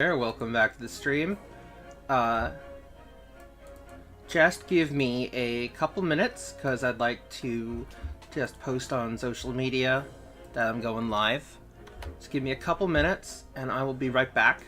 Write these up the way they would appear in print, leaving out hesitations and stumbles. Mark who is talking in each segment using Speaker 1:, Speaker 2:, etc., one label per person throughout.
Speaker 1: There, welcome back to the stream. Uh, just give me a couple minutes because I'd like to just post on social media that I'm going live. Just give me a couple minutes and I will be right back.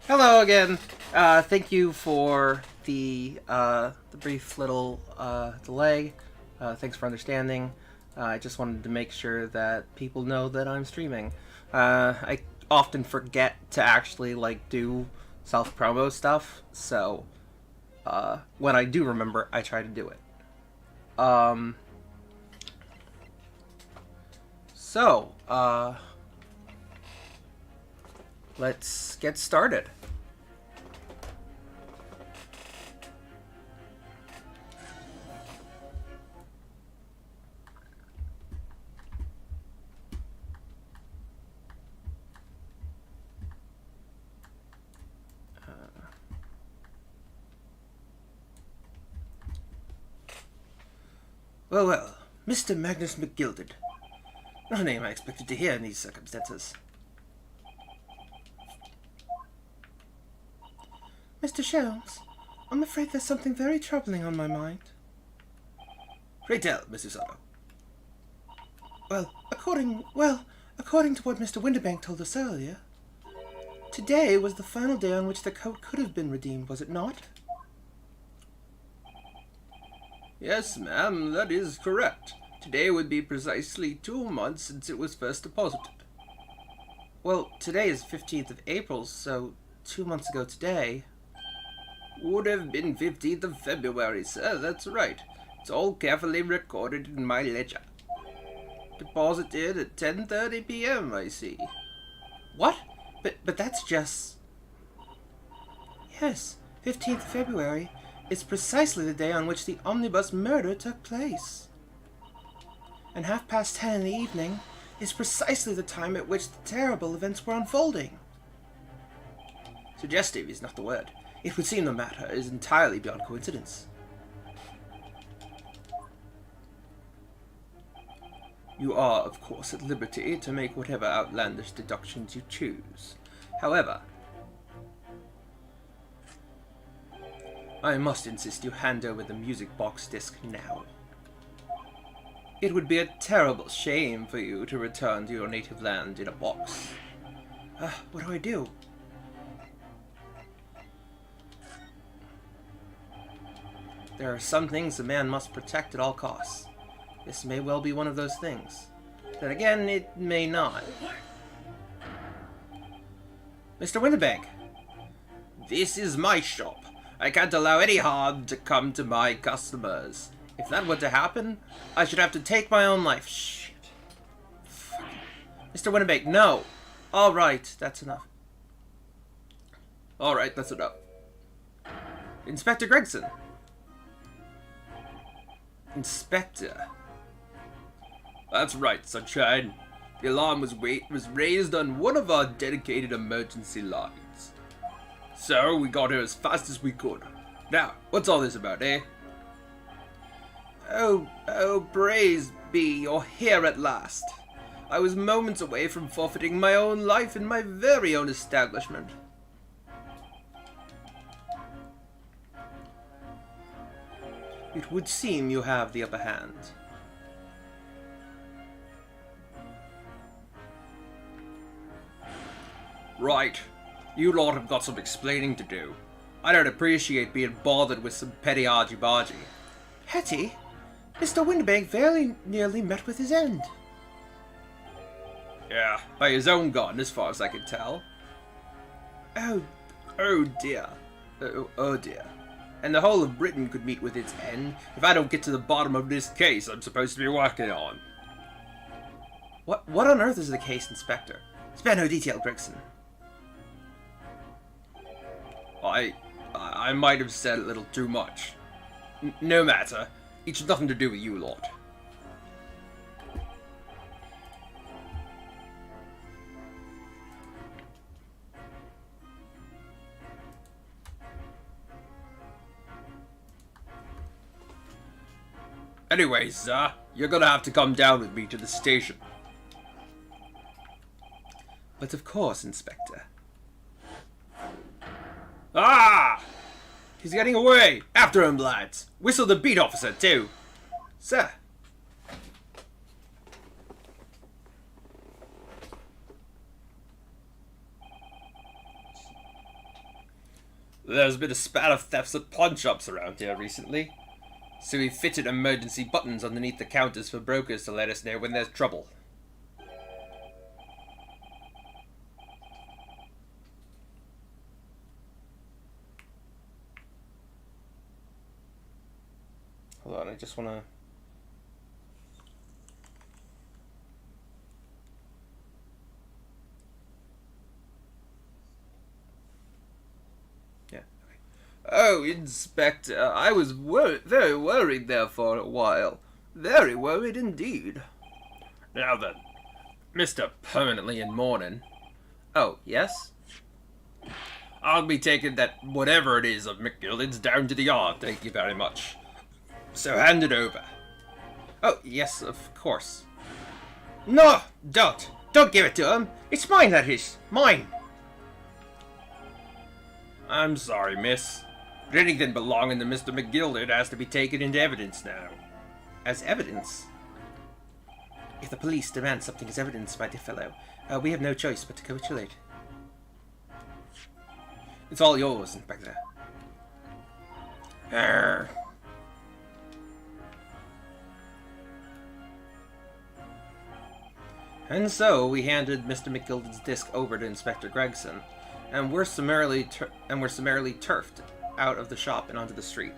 Speaker 1: Hello again. Thank you for the brief little delay. Thanks for understanding. I just wanted to make sure that people know that I'm streaming. I often forget to actually do self promo stuff, so when I do remember, I try to do it. So let's get started. Well, Mr. Magnus McGilded, Not a name I expected to hear in these circumstances. Mr. Shells, I'm afraid there's something very troubling on my mind. Pray tell, Mrs. Otto. Well, according to what Mr. Winterbank told us earlier, today was the final day on which the coat could have been redeemed, was it not? Yes, ma'am, that is correct. Today would be precisely 2 months since it was first deposited. Well, today is 15th of April, so 2 months ago today. Would have been 15th of February, sir, that's right. It's all carefully recorded in my ledger. Deposited at 10:30 p.m., I see. What? But that's just... Yes, 15th February is precisely the day on which the omnibus murder took place. And 10:30 in the evening is precisely the time at which the terrible events were unfolding. Suggestive is not the word. It would seem the matter is entirely beyond coincidence. You are, of course, at liberty to make whatever outlandish deductions you choose. However, I must insist you hand over the music box disc now. It would be a terrible shame for you to return to your native land in a box. What do I do? There are some things a man must protect at all costs. This may well be one of those things. Then again, it may not. Mr. Winterbank! This is my shop. I can't allow any harm to come to my customers. If that were to happen, I should have to take my own life. Shit. Mr. Winterbank, no! Alright, that's enough. Alright, that's enough. Inspector Gregson! Inspector. That's right, Sunshine. The alarm was raised on one of our dedicated emergency lines. So, we got here as fast as we could. Now, what's all this about, eh? Oh, praise be, you're here at last. I was moments away from forfeiting my own life in my very own establishment. It would seem you have the upper hand. Right. You lot have got some explaining to do. I don't appreciate being bothered with some petty argy-bargy. Petty? Mr. Winterbank very nearly met with his end. Yeah, by his own gun, as far as I can tell. Oh dear. Oh dear. And the whole of Britain could meet with its end if I don't get to the bottom of this case I'm supposed to be working on. What on earth is the case, Inspector? Spare no detail, Gregson. I might have said a little too much. No matter. It's nothing to do with you lot. Anyways, you're gonna have to come down with me to the station. But of course, Inspector. Ah! He's getting away! After him, lads! Whistle the beat officer, too! Sir! There's been a spat of thefts at pawn-shops around here recently. So we fitted emergency buttons underneath the counters for brokers to let us know when there's trouble. Hold on, I just want to... Oh, Inspector, I was very worried there for a while. Very worried indeed. Now then, Mr. Permanently in Mourning. Oh, yes? I'll be taking that whatever it is of McGilden's down to the yard, thank you very much. So hand it over. Oh, yes, of course. No, don't. Don't give it to him. It's mine, that is. Mine. I'm sorry, miss. But anything belonging to Mr. McGilded has to be taken into evidence now. As evidence? If the police demand something as evidence, my dear fellow, we have no choice but to capitulate. It's all yours, Inspector. Arr. And so we handed Mr. McGilded's disc over to Inspector Gregson, and we're summarily turfed out of the shop and onto the street.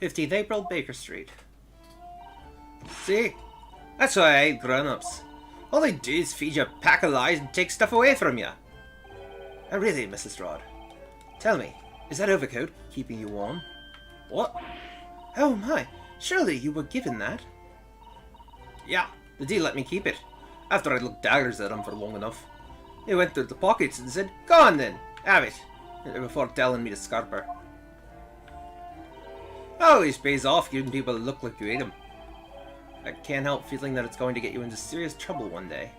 Speaker 1: '15th April, Baker Street. See? That's why I hate grown-ups. All they do is feed you a pack of lies and take stuff away from you. Oh, really, Mrs. Lestrade? Tell me, is that overcoat keeping you warm? What? Oh my, surely you were given that? Yeah, the deal let me keep it, after I'd looked daggers at him for long enough. He went through the pockets and said, "Go on then, have it," before telling me to scarp her. Always pays off giving people a look like you ate them. I can't help feeling that it's going to get you into serious trouble one day.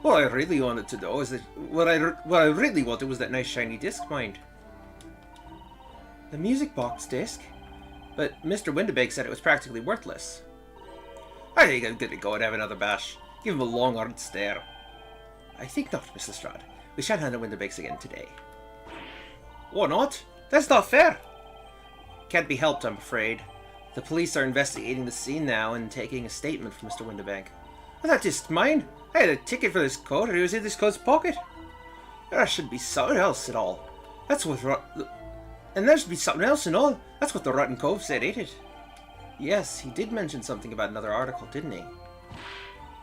Speaker 1: What I really wanted to know is that what I really wanted was that nice shiny disc, mind. The music box disc? But Mr. Windibank said it was practically worthless. I think I'm good to go and have another bash. Give him a long hard stare. I think not, Miss Lestrade. We shan't handle Windibanks again today. Or not? That's not fair. Can't be helped, I'm afraid. The police are investigating the scene now and taking a statement from Mr. Windibank. Well, that is mine. I had a ticket for this coat and it was in this coat's pocket. There should be something else at all. That's what and there should be something else and all. That's what the Rotten Cove said, ain't it? Yes, he did mention something about another article, didn't he?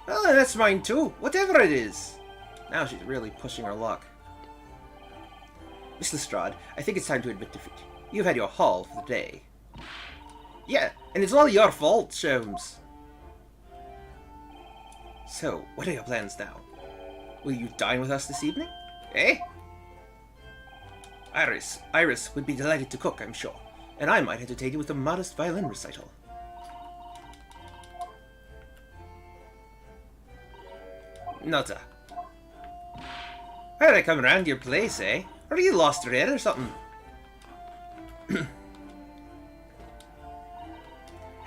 Speaker 1: Well, then that's mine too, whatever it is. Now she's really pushing her luck. Miss Lestrade, I think it's time to admit defeat. You've had your haul for the day. Yeah, and it's all your fault, Sholmes. So, what are your plans now? Will you dine with us this evening? Eh? Iris would be delighted to cook, I'm sure. And I might entertain you with a modest violin recital. Nota. Why did I come round to your place, eh? Or you lost your head or something?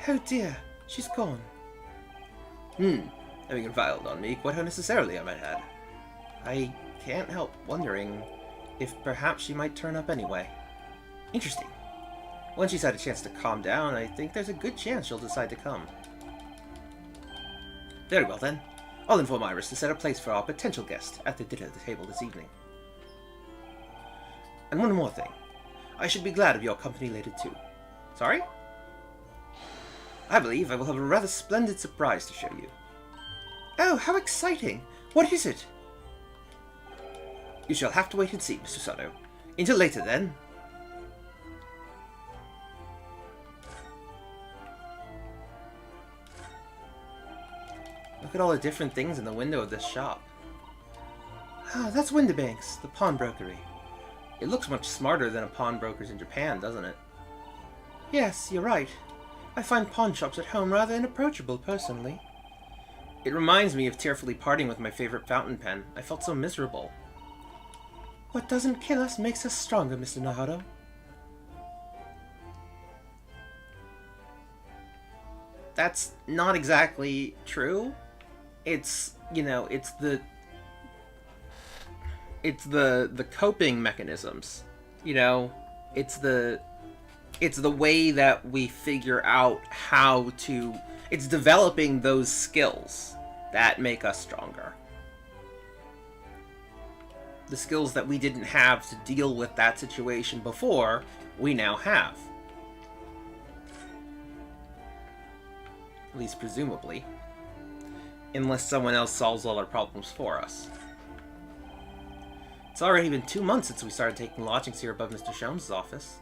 Speaker 1: Oh dear, she's gone. Having reviled on me quite unnecessarily, I might add. I can't help wondering if perhaps she might turn up anyway. Interesting. Once she's had a chance to calm down, I think there's a good chance she'll decide to come. Very well then. I'll inform Iris to set a place for our potential guest at the dinner table this evening. And one more thing. I should be glad of your company later too. Sorry? I believe I will have a rather splendid surprise to show you. Oh, how exciting! What is it? You shall have to wait and see, Mr. Soto. Until later, then. Look at all the different things in the window of this shop. Ah, that's Windibank's, the pawnbrokery. It looks much smarter than a pawnbroker's in Japan, doesn't it? Yes, you're right. I find pawn shops at home rather inapproachable, personally. It reminds me of tearfully parting with my favorite fountain pen. I felt so miserable. What doesn't kill us makes us stronger, Mr. Naruto. That's not exactly true. It's, you know, it's the coping mechanisms. You know, it's the way that we figure out how to... It's developing those skills that make us stronger. The skills that we didn't have to deal with that situation before, we now have. At least presumably. Unless someone else solves all our problems for us. It's already been 2 months since we started taking lodgings here above Mr. Sholmes' office.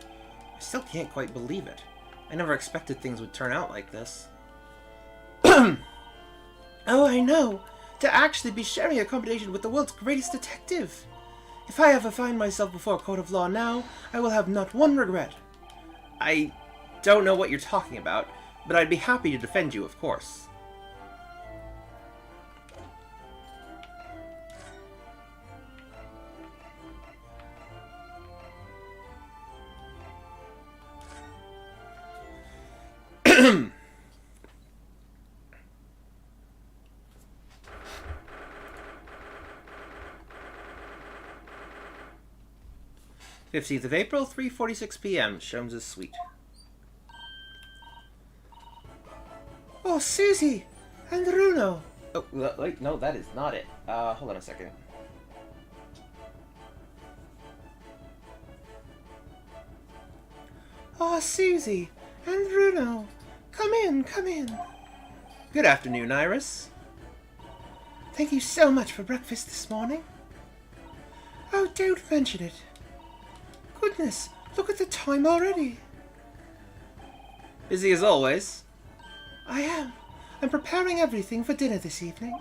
Speaker 1: I still can't quite believe it. I never expected things would turn out like this. Oh, I know! To actually be sharing accommodation with the world's greatest detective! If I ever find myself before a court of law now, I will have not one regret. I don't know what you're talking about, but I'd be happy to defend you, of course. Fifteenth of April, 3:46 p.m. Sholmes' suite. Oh, Susie! And Bruno! Oh, wait, no, that is not it. Hold on a second. Oh, Susie! And Bruno! Come in, come in! Good afternoon, Iris. Thank you so much for breakfast this morning. Oh, don't mention it. Goodness, look at the time already. Busy as always. I am. I'm preparing everything for dinner this evening.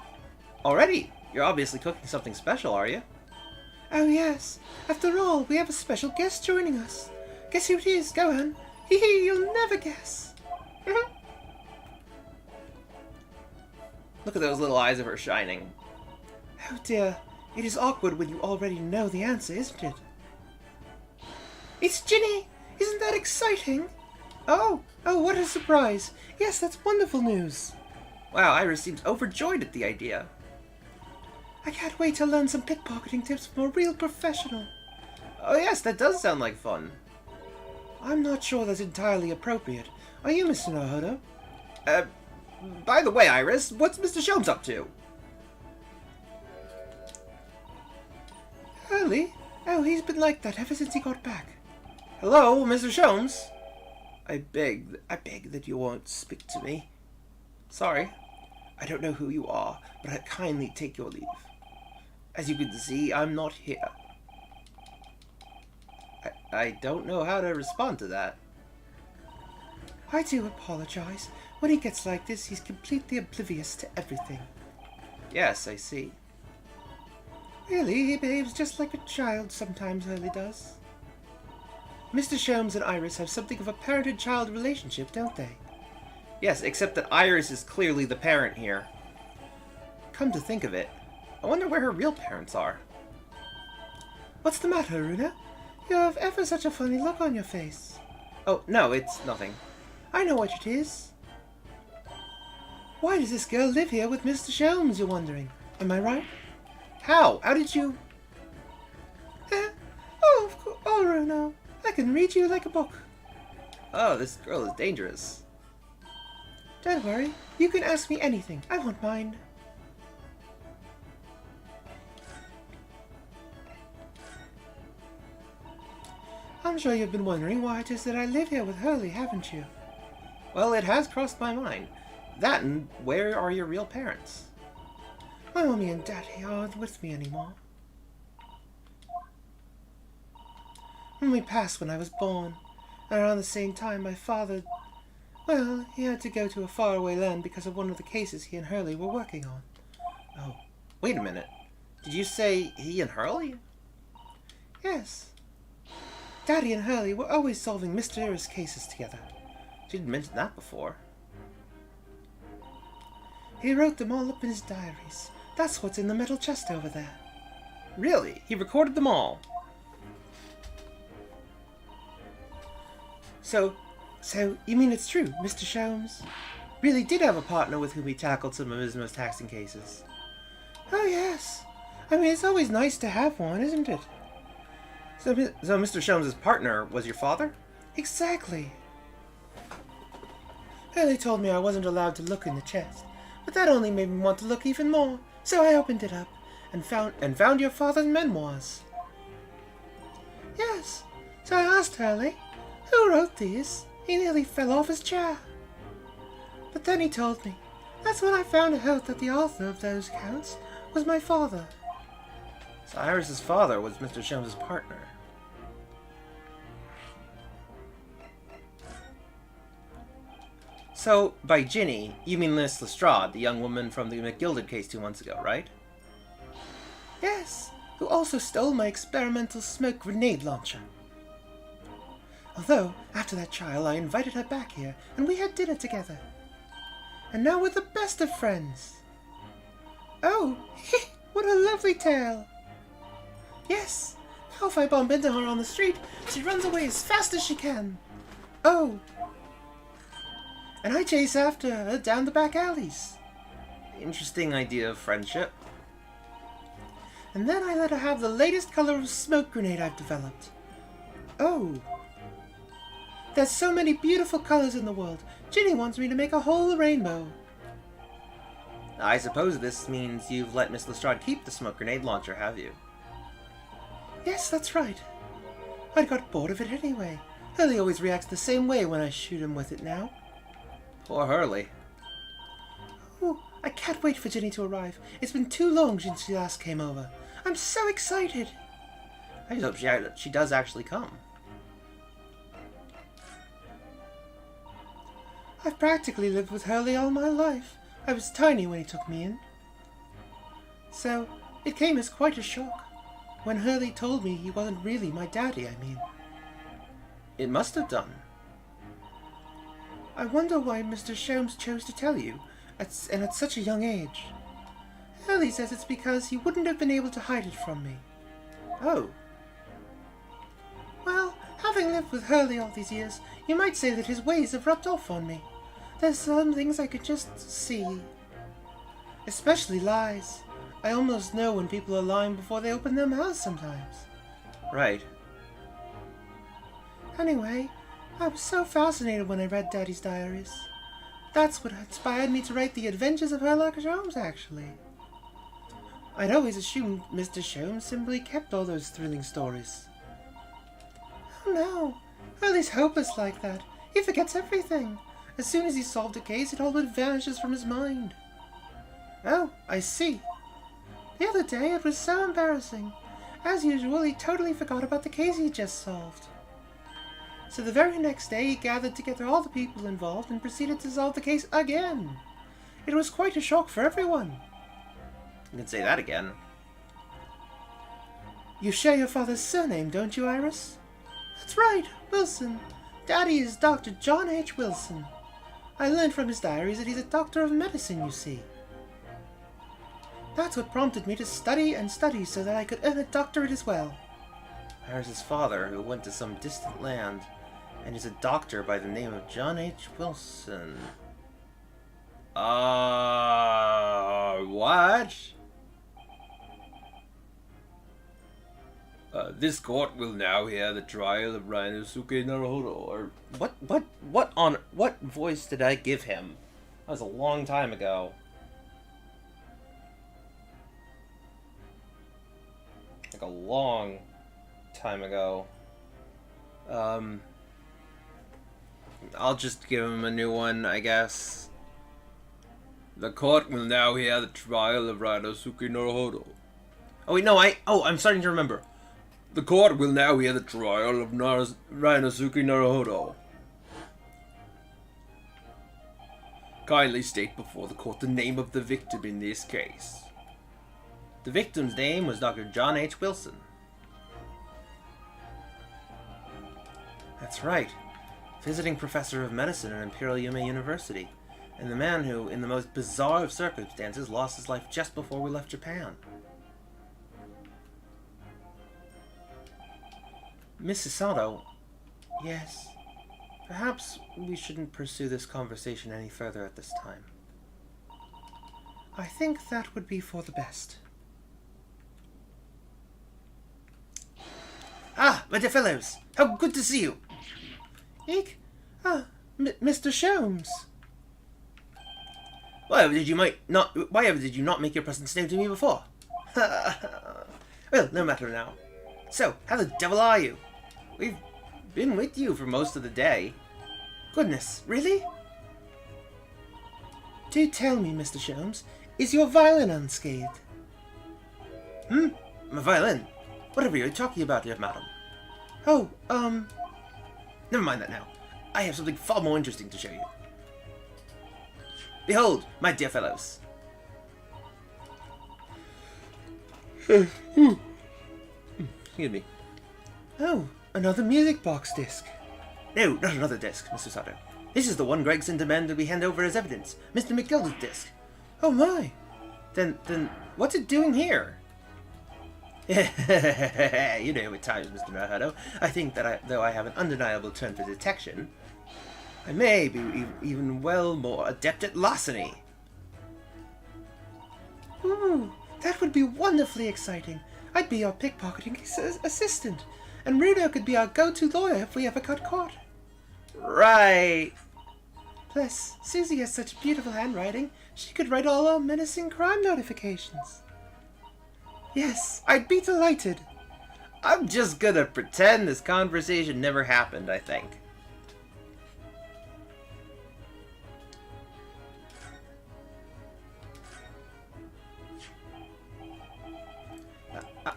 Speaker 1: Already? You're obviously cooking something special, are you? Oh yes. After all, we have a special guest joining us. Guess who it is? Go on. Hee hee, you'll never guess. Look at those little eyes of her shining. Oh dear. It is awkward when you already know the answer, isn't it? It's Ginny! Isn't that exciting? Oh, what a surprise. Yes, that's wonderful news. Wow, Iris seems overjoyed at the idea. I can't wait to learn some pickpocketing tips from a real professional. Oh yes, that does sound like fun. I'm not sure that's entirely appropriate. Are you, Mr. Nahodo? By the way, Iris, what's Mr. Sholmes up to? Early? Oh, he's been like that ever since he got back. Hello, Mr. Sholmes? I beg that you won't speak to me. Sorry. I don't know who you are, but I kindly take your leave. As you can see, I'm not here. I don't know how to respond to that. I do apologize. When he gets like this, he's completely oblivious to everything. Yes, I see. Really, he behaves just like a child sometimes, Hurley does. Mr. Sholmes and Iris have something of a parent-and-child relationship, don't they? Yes, except that Iris is clearly the parent here. Come to think of it, I wonder where her real parents are. What's the matter, Runa? You have ever such a funny look on your face. Oh, no, it's nothing. I know what it is. Why does this girl live here with Mr. Sholmes, you're wondering? Am I right? How? How did you... Oh, of course. Oh, Runa. I can read you like a book. Oh, this girl is dangerous. Don't worry. You can ask me anything. I won't mind. I'm sure you've been wondering why it is that I live here with Hurley, haven't you? Well, it has crossed my mind. That and where are your real parents? My mommy and daddy aren't with me anymore. We passed when I was born, and around the same time my father... Well, he had to go to a faraway land because of one of the cases he and Hurley were working on. Oh, wait a minute. Did you say he and Hurley? Yes. Daddy and Hurley were always solving mysterious cases together. She didn't mention that before. He wrote them all up in his diaries. That's what's in the metal chest over there. Really? He recorded them all? So you mean it's true, Mr. Sholmes really did have a partner with whom he tackled some of his most taxing cases? Oh yes. I mean, it's always nice to have one, isn't it? So Mr. Sholmes' partner was your father? Exactly. Hurley told me I wasn't allowed to look in the chest, but that only made me want to look even more, so I opened it up and found your father's memoirs. Yes, so I asked Hurley, who wrote these? He nearly fell off his chair. But then he told me, That's when I found out that the author of those accounts was my father. So Iris's father was Mr. Sholmes' partner. So, by Ginny, you mean Miss Lestrade, the young woman from the McGilded case 2 months ago, right? Yes, who also stole my experimental smoke grenade launcher. Although, after that trial, I invited her back here, and we had dinner together. And now we're the best of friends. Oh, what a lovely tale. Yes, now if I bump into her on the street, she runs away as fast as she can. Oh. And I chase after her down the back alleys. Interesting idea of friendship. And then I let her have the latest color of smoke grenade I've developed. Oh. There's so many beautiful colors in the world. Ginny wants me to make a whole rainbow. I suppose this means you've let Miss Lestrade keep the smoke grenade launcher, have you? Yes, that's right. I got bored of it anyway. Hurley always reacts the same way when I shoot him with it now. Poor Hurley. Oh, I can't wait for Ginny to arrive. It's been too long since she last came over. I'm so excited. I just hope she does actually come. I've practically lived with Hurley all my life. I was tiny when he took me in. So, it came as quite a shock when Hurley told me he wasn't really my daddy, I mean. It must have done. I wonder why Mr. Sholmes chose to tell you, and at such a young age. Hurley says it's because he wouldn't have been able to hide it from me. Oh. Well, having lived with Hurley all these years, you might say that his ways have rubbed off on me. There's some things I could just see. Especially lies. I almost know when people are lying before they open their mouths sometimes. Right. Anyway, I was so fascinated when I read Daddy's diaries. That's what inspired me to write The Adventures of Sherlock Holmes, actually. I'd always assumed Mr. Sholmes simply kept all those thrilling stories. Oh no, Hurley's hopeless like that. He forgets everything. As soon as he's solved a case, it all but vanishes from his mind. Oh, I see. The other day, it was so embarrassing. As usual, he totally forgot about the case he just solved. So the very next day, he gathered together all the people involved and proceeded to solve the case again. It was quite a shock for everyone. You can say that again. You share your father's surname, don't you, Iris? That's right, Wilson. Daddy is Dr. John H. Wilson. I learned from his diaries that he's a doctor of medicine, you see. That's what prompted me to study and study so that I could earn a doctorate as well. Iris's father, who went to some distant land, and is a doctor by the name of John H. Wilson. What? This court will now hear the trial of Rinosuke Naruhodo, or... What voice did I give him? That was a long time ago. Like a long time ago. I'll just give him a new one, I guess. The court will now hear the trial of Rinosuke Naruhodo. Oh wait, no, I'm starting to remember. The court will now hear the trial of Rinosuke Naruhodo. Kindly state before the court the name of the victim in this case. The victim's name was Dr. John H. Wilson. That's right. Visiting professor of medicine at Imperial Yume University, and the man who, in the most bizarre of circumstances, lost his life just before we left Japan. Mrs. Sato, yes, perhaps we shouldn't pursue this conversation any further at this time. I think that would be for the best. Ah, my dear fellows, how good to see you! Eek? Ah, Mr. Sholmes. Why ever did you not make your presence known to me before? Well, no matter now. So, how the devil are you? We've been with you for most of the day. Goodness, really? Do tell me, Mr. Sholmes, is your violin unscathed? My violin? Whatever you're talking about, dear madam. Oh, never mind that now. I have something far more interesting to show you. Behold, my dear fellows. Excuse me. Oh, another music box disc. No, not another disc, Mr. Sato. This is the one Gregson demanded we hand over as evidence. Mr. McGilda's disc. Oh my. Then, what's it doing here? You know, at times, Mr. Murado, I think that though I have an undeniable turn for detection, I may be even well more adept at larceny. Ooh, that would be wonderfully exciting. I'd be your pickpocketing assistant, and Rudo could be our go-to lawyer if we ever got caught. Right. Plus, Susie has such beautiful handwriting, she could write all our menacing crime notifications. Yes, I'd be delighted. I'm just gonna pretend this conversation never happened, I think.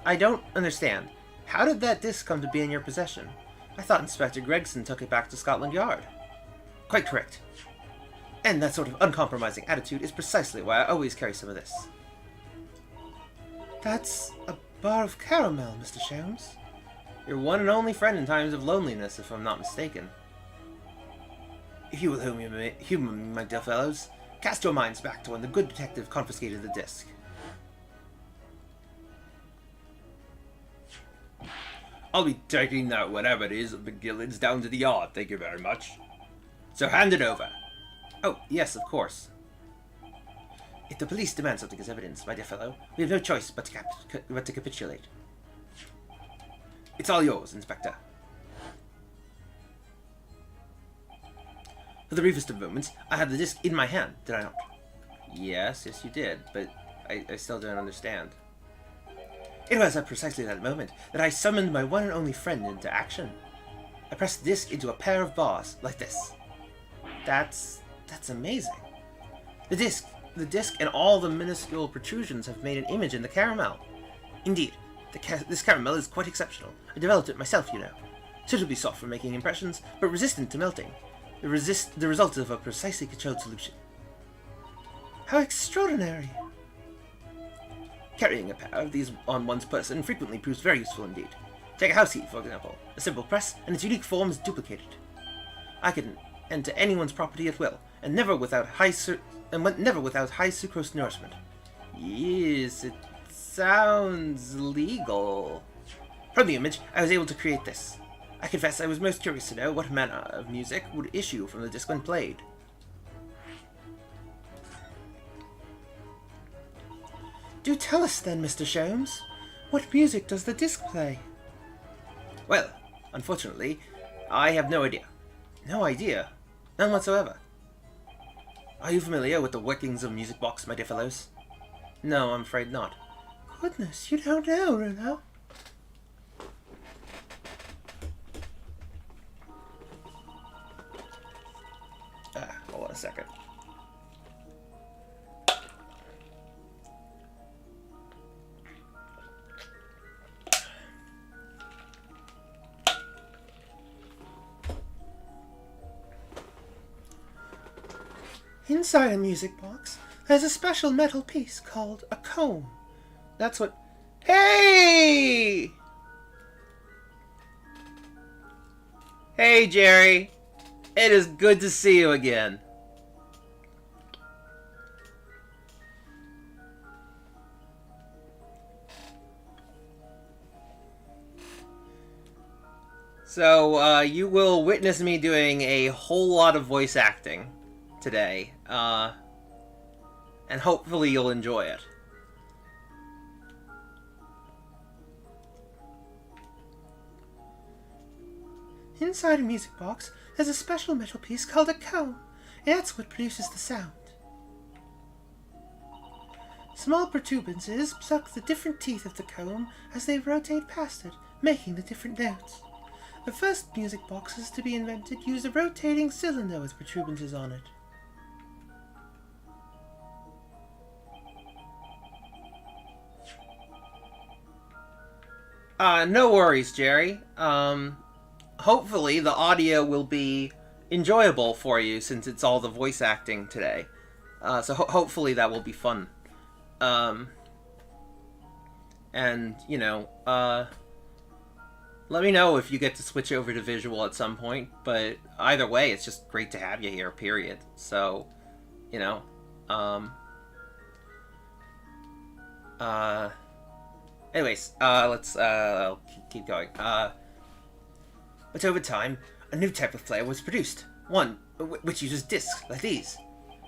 Speaker 1: I don't understand. How did that disc come to be in your possession? I thought Inspector Gregson took it back to Scotland Yard. Quite correct. And that sort of uncompromising attitude is precisely why I always carry some of this. That's a bar of caramel, Mr. Sholmes. Your one and only friend in times of loneliness, if I'm not mistaken. If you will humor me, my dear fellows, cast your minds back to when the good detective confiscated the disc. I'll be taking that whatever it is of McGillen's down to the yard, thank you very much. So hand it over. Oh, yes, of course. If the police demand something as evidence, my dear fellow, we have no choice but to capitulate. It's all yours, Inspector. For the briefest of moments, I had the disc in my hand, did I not? Yes, you did, but I still don't understand. It was at precisely that moment that I summoned my one and only friend into action. I pressed the disc into a pair of bars, like this. That's amazing. The disc and all the minuscule protrusions have made an image in the caramel. Indeed, this caramel is quite exceptional. I developed it myself, you know. Suitably soft for making impressions, but resistant to melting. The result of a precisely controlled solution. How extraordinary! Carrying a pair of these on one's person frequently proves very useful indeed. Take a house key, for example. A simple press, and its unique form is duplicated. I can enter anyone's property at will, and never without high sucrose nourishment. Yes, it sounds legal. From the image, I was able to create this. I confess I was most curious to know what manner of music would issue from the disc when played. Do tell us then, Mr. Sholmes. What music does the disc play? Well, unfortunately, I have no idea. No idea? None whatsoever. Are you familiar with the workings of a music box, my dear fellows? No, I'm afraid not. Goodness, you don't know, Runo. Hold on a second. Inside a music box, there's a special metal piece called a comb. That's what... Hey! Hey, Jerry. It is good to see you again. So, you will witness me doing a whole lot of voice acting today, and hopefully you'll enjoy it. Inside a music box, there's a special metal piece called a comb, and that's what produces the sound. Small protuberances suck the different teeth of the comb as they rotate past it, making the different notes. The first music boxes to be invented used a rotating cylinder with protuberances on it. No worries, Jerry. Hopefully the audio will be enjoyable for you since it's all the voice acting today. So hopefully that will be fun. And, you know, let me know if you get to switch over to visual at some point, but either way, it's just great to have you here, period. So, you know, anyways, let's, I'll keep going. But over time, a new type of player was produced. One which uses discs, like these.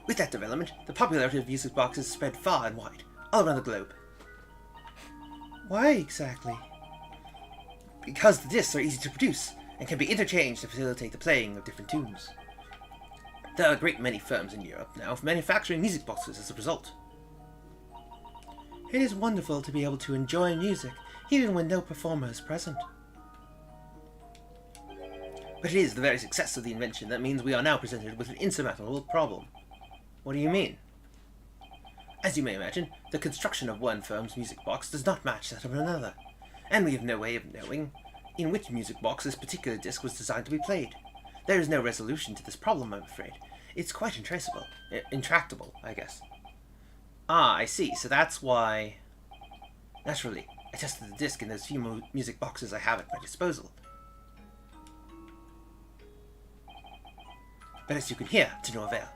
Speaker 1: With that development, the popularity of music boxes spread far and wide, all around the globe. Why exactly? Because the discs are easy to produce, and can be interchanged to facilitate the playing of different tunes. There are a great many firms in Europe now for manufacturing music boxes as a result. It is wonderful to be able to enjoy music, even when no performer is present. But it is the very success of the invention that means we are now presented with an insurmountable problem. What do you mean? As you may imagine, the construction of one firm's music box does not match that of another, and we have no way of knowing in which music box this particular disc was designed to be played. There is no resolution to this problem, I'm afraid. It's quite intractable, I guess. Ah, I see. So that's why... Naturally, I tested the disc in those few music boxes I have at my disposal. But as you can hear, to no avail.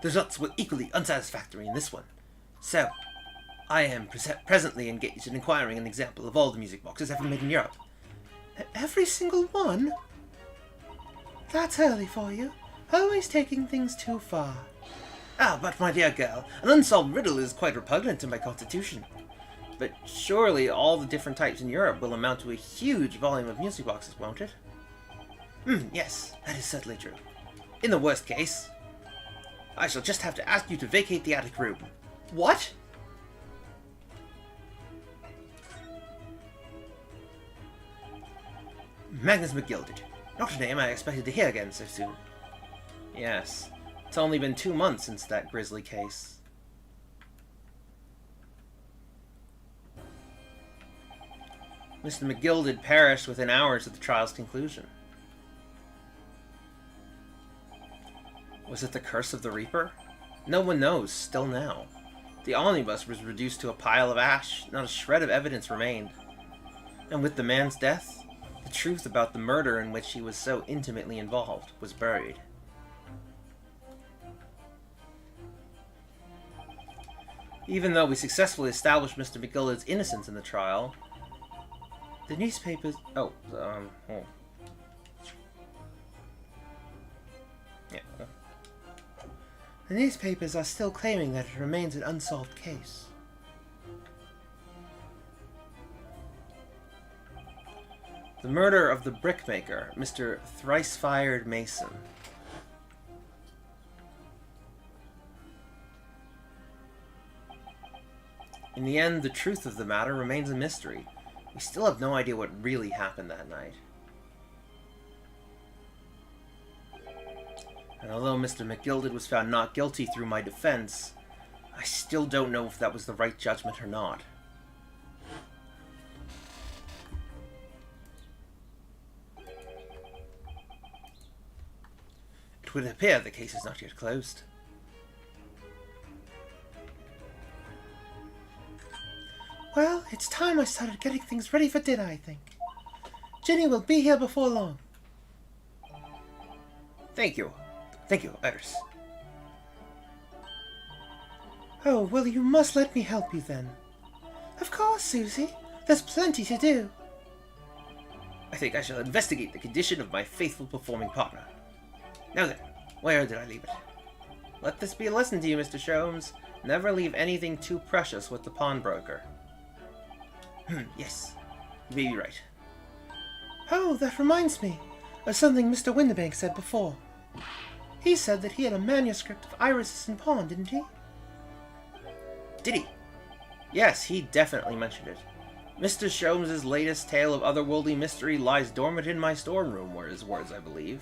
Speaker 1: The results were equally unsatisfactory in this one. So, I am presently engaged in acquiring an example of all the music boxes ever made in Europe. Every single one? That's early for you. Always taking things too far. Ah, but my dear girl, an unsolved riddle is quite repugnant to my constitution. But surely all the different types in Europe will amount to a huge volume of music boxes, won't it? Yes, that is certainly true. In the worst case, I shall just have to ask you to vacate the attic room. What? Magnus McGilded. Not a name I expected to hear again so soon. Yes, it's only been 2 months since that grisly case. Mr. McGilded perished within hours of the trial's conclusion. Was it the curse of the Reaper? No one knows, still now. The omnibus was reduced to a pile of ash, not a shred of evidence remained. And with the man's death, the truth about the murder in which he was so intimately involved was buried. Even though we successfully established Mr. McGilded's innocence in the trial, the newspapers... Yeah. The newspapers are still claiming that it remains an unsolved case. The murder of the brickmaker, Mr. Thrice-Fired Mason. In the end, the truth of the matter remains a mystery. We still have no idea what really happened that night. And although Mr. McGilded was found not guilty through my defense, I still don't know if that was the right judgment or not. It would appear the case is not yet closed. Well, it's time I started getting things ready for dinner, I think. Ginny will be here before long. Thank you. Thank you, Iris. Oh, well, you must let me help you then. Of course, Susie. There's plenty to do. I think I shall investigate the condition of my faithful performing partner. Now then, where did I leave it? Let this be a lesson to you, Mr. Sholmes. Never leave anything too precious with the pawnbroker. Yes, you may be right. Oh, that reminds me of something Mr. Windibank said before. He said that he had a manuscript of Iris in pawn, didn't he? Did he? Yes, he definitely mentioned it. Mr. Sholmes' latest tale of otherworldly mystery lies dormant in my storeroom, were his words, I believe.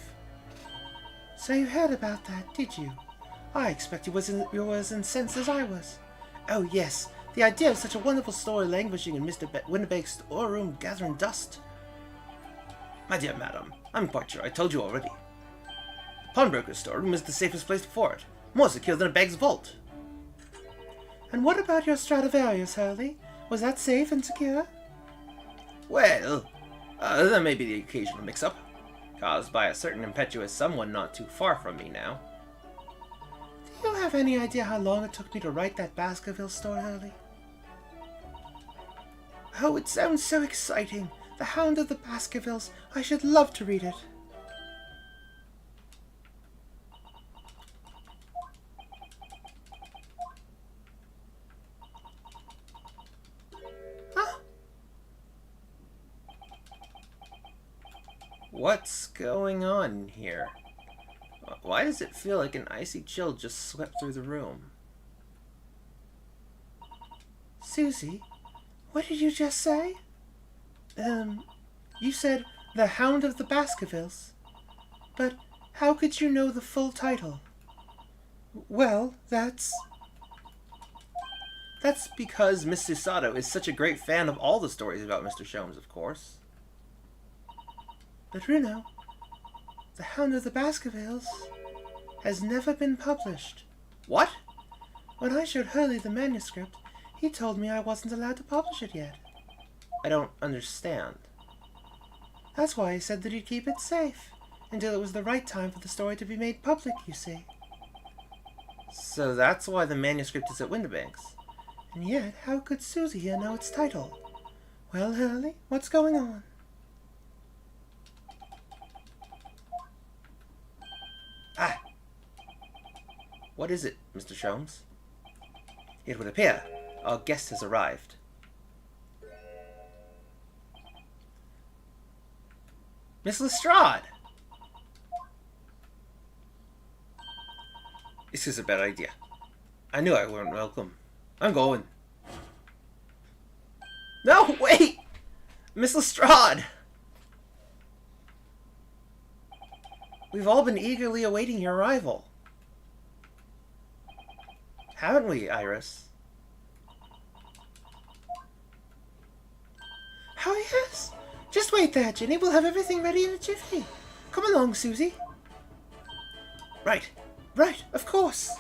Speaker 1: So you heard about that, did you? I expect you were as incensed as I was. Oh, yes. The idea of such a wonderful story languishing in Mr. Winterberg's storeroom gathering dust. My dear madam, I'm quite sure I told you already. The pawnbroker's storeroom is the safest place for it. More secure than a bag's vault. And what about your Stradivarius, Hurley? Was that safe and secure? Well, there may be the occasional mix-up, caused by a certain impetuous someone not too far from me now. Do you have any idea how long it took me to write that Baskerville story, Hurley? Oh, it sounds so exciting. The Hound of the Baskervilles. I should love to read it. Huh? What's going on here? Why does it feel like an icy chill just swept through the room? Susie, what did you just say? You said The Hound of the Baskervilles. But how could you know the full title? Well, that's because Miss Susato is such a great fan of all the stories about Mr. Sholmes, of course. But Runo, The Hound of the Baskervilles has never been published. What? When I showed Hurley the manuscript, he told me I wasn't allowed to publish it yet. I don't understand. That's why he said that he'd keep it safe, until it was the right time for the story to be made public, you see. So that's why the manuscript is at Winterbank's. And yet, how could Susie here know its title? Well, Hurley, what's going on? Ah! What is it, Mr. Sholmes? It would appear our guest has arrived. Miss Lestrade! This is a bad idea. I knew I weren't welcome. I'm going. No, wait! Miss Lestrade! We've all been eagerly awaiting your arrival. Haven't we, Iris? Oh, yes. Just wait there, Ginny. We'll have everything ready in a jiffy. Come along, Susie. Right, of course.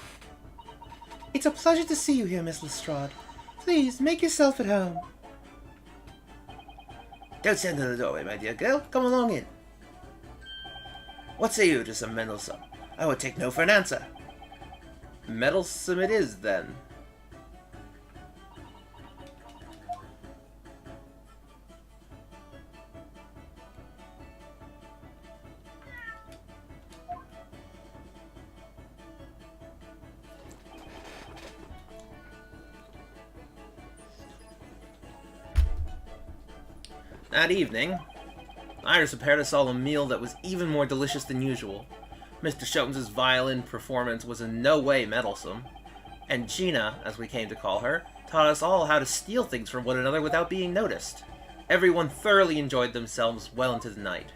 Speaker 1: It's a pleasure to see you here, Miss Lestrade. Please, make yourself at home. Don't stand in the doorway, my dear girl. Come along in. What say you to some Mendelssohn? I would take no for an answer. Meddlesome it is, then. That evening, Iris prepared us all a meal that was even more delicious than usual. Mr. Sholmes' violin performance was in no way meddlesome, and Gina, as we came to call her, taught us all how to steal things from one another without being noticed. Everyone thoroughly enjoyed themselves well into the night.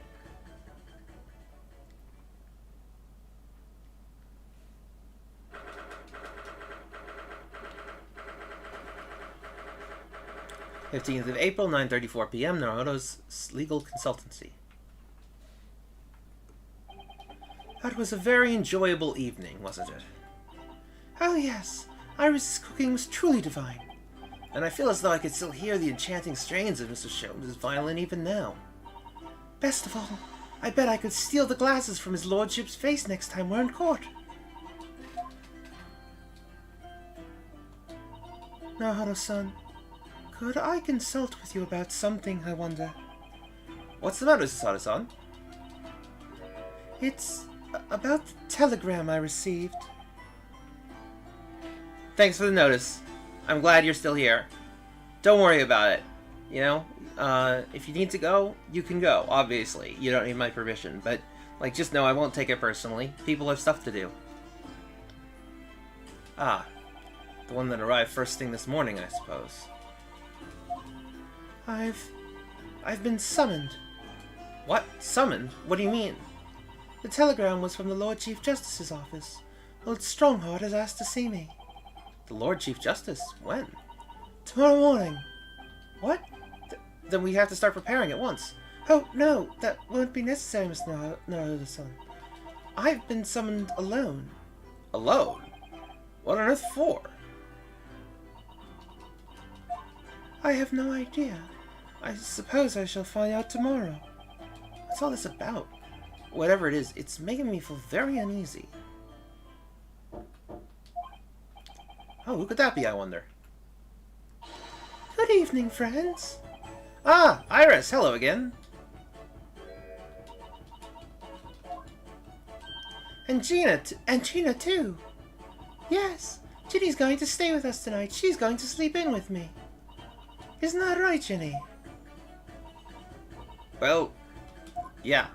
Speaker 1: '15th of April, 9:34 p.m., Naruto's Legal Consultancy. That was a very enjoyable evening, wasn't it? Oh yes, Iris' cooking was truly divine. And I feel as though I could still hear the enchanting strains of Mr. Sholmes' violin even now. Best of all, I bet I could steal the glasses from his lordship's face next time we're in court. Naruto-san, could I consult with you about something, I wonder? What's the matter, Susato-san? It's about the telegram I received. Thanks for the notice. I'm glad you're still here. Don't worry about it. You know, if you need to go, you can go, obviously. You don't need my permission, but, like, just know I won't take it personally. People have stuff to do. Ah, the one that arrived first thing this morning, I suppose. I've been summoned. What? Summoned? What do you mean? The telegram was from the Lord Chief Justice's office. Lord Strongheart has asked to see me. The Lord Chief Justice? When? Tomorrow morning. What? Then we have to start preparing at once. Oh, no, that won't be necessary, Mr. Naruto-san. I've been summoned alone. Alone? What on earth for? I have no idea. I suppose I shall find out tomorrow. What's all this about? Whatever it is, it's making me feel very uneasy. Oh, who could that be, I wonder? Good evening, friends. Ah, Iris, hello again. And Gina too. Yes, Ginny's going to stay with us tonight. She's going to sleep in with me. Isn't that right, Ginny? Well, yeah.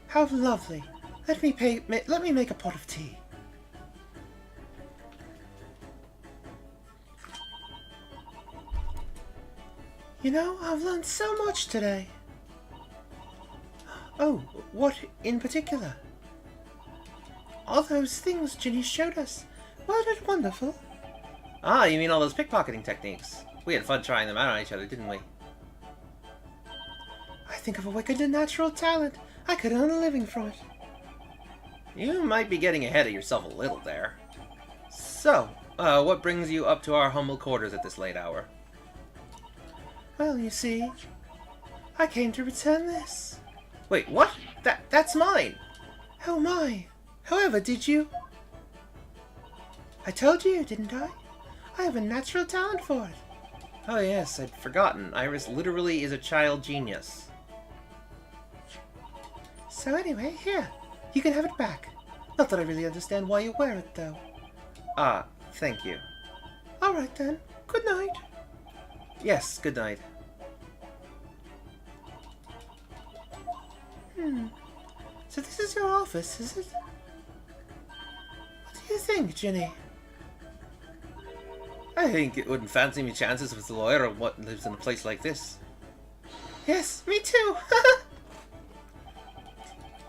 Speaker 1: How lovely. Let me make a pot of tea. You know, I've learned so much today. Oh, what in particular? All those things Ginny showed us. Wasn't it wonderful? Ah, you mean all those pickpocketing techniques? We had fun trying them out on each other, didn't we? I think of a wicked and natural talent. I could earn a living from it. You might be getting ahead of yourself a little there. So, what brings you up to our humble quarters at this late hour? Well, you see, I came to return this. Wait, what? That's mine! Oh my! However, did you? I told you, didn't I? I have a natural talent for it. Oh yes, I'd forgotten. Iris literally is a child genius. So anyway, here, you can have it back. Not that I really understand why you wear it, though. Ah, thank you. Alright then, good night. Yes, good night. So this is your office, is it? What do you think, Ginny? I think it wouldn't fancy me chances with a lawyer of what lives in a place like this. Yes, me too!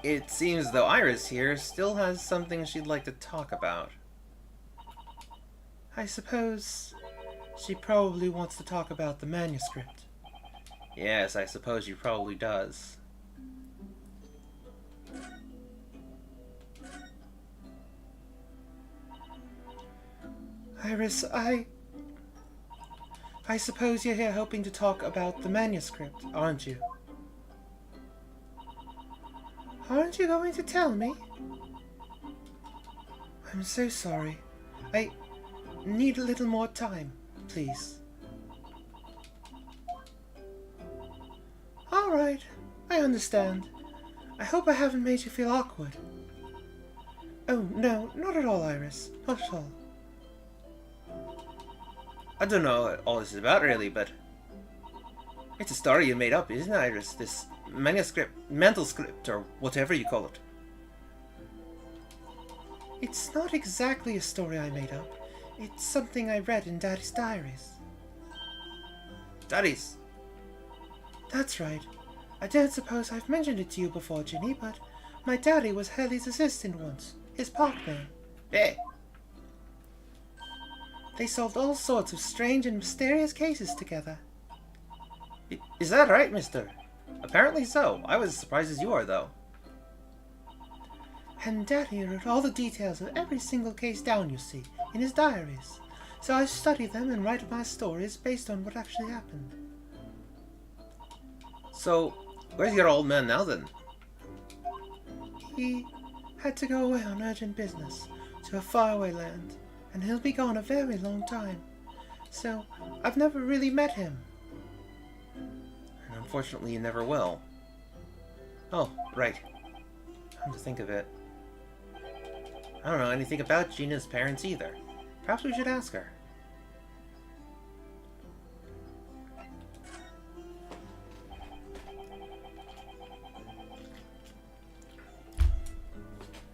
Speaker 1: It seems though Iris here still has something she'd like to talk about. I suppose she probably wants to talk about the manuscript. Yes, I suppose she probably does. Iris, I suppose you're here hoping to talk about the manuscript, aren't you? Aren't you going to tell me? I'm so sorry. I need a little more time, please. Alright, I understand. I hope I haven't made you feel awkward. Oh, no, not at all, Iris. Not at all. I don't know what all this is about, really, but it's a story you made up, isn't it, Iris? This manuscript, mental script, or whatever you call it. It's not exactly a story I made up. It's something I read in Daddy's diaries. Daddy's? That's right. I don't suppose I've mentioned it to you before, Ginny, but my daddy was Hurley's assistant once, his partner. Hey! They solved all sorts of strange and mysterious cases together. Is that right, mister? Apparently so. I was as surprised as you are, though. And Daddy wrote all the details of every single case down, you see, in his diaries. So I study them and write my stories based on what actually happened. So, where's your old man now, then? He had to go away on urgent business to a faraway land, and he'll be gone a very long time. So, I've never really met him. And unfortunately, you never will. Oh, right. Come to think of it, I don't know anything about Gina's parents either. Perhaps we should ask her.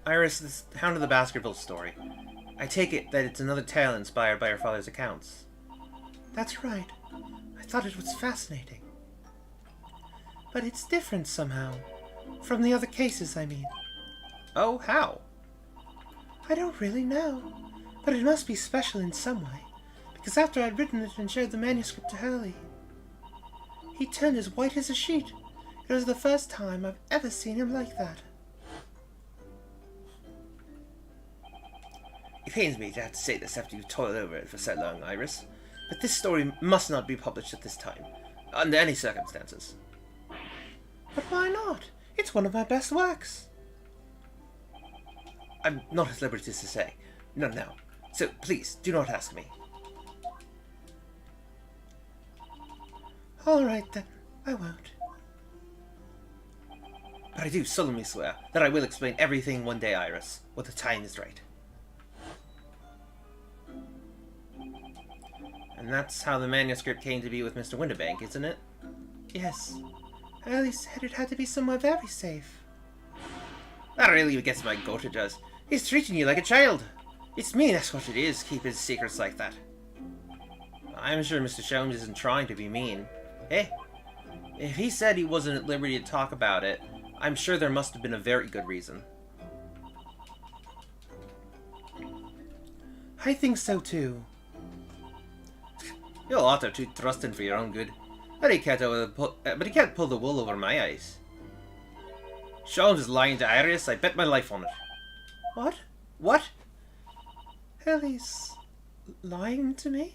Speaker 1: Iris, this Hound of the Baskerville story. I take it that it's another tale inspired by your father's accounts. That's right. I thought it was fascinating. But it's different somehow. From the other cases, I mean. Oh, how? I don't really know. But it must be special in some way, because after I'd written it and shared the manuscript to Hurley, he turned as white as a sheet. It was the first time I've ever seen him like that. It pains me to have to say this after you've toiled over it for so long, Iris, but this story must not be published at this time, under any circumstances. But why not? It's one of my best works. I'm not at liberty to say. Not now. So please, do not ask me. All right then, I won't. But I do solemnly swear that I will explain everything one day, Iris, when the time is right. And that's how the manuscript came to be with Mr. Winterbank, isn't it? Yes. Hurley said it had to be somewhere very safe. That really gets my goat, it does. He's treating you like a child. It's mean, that's what it is, keep his secrets like that. I'm sure Mr. Sholmes isn't trying to be mean. Eh? If he said he wasn't at liberty to talk about it, I'm sure there must have been a very good reason. I think so too. You'll ought to trust him for your own good. But he can't pull the wool over my eyes. Sholmes is lying to Iris, I bet my life on it. What? What? Hurley's lying to me?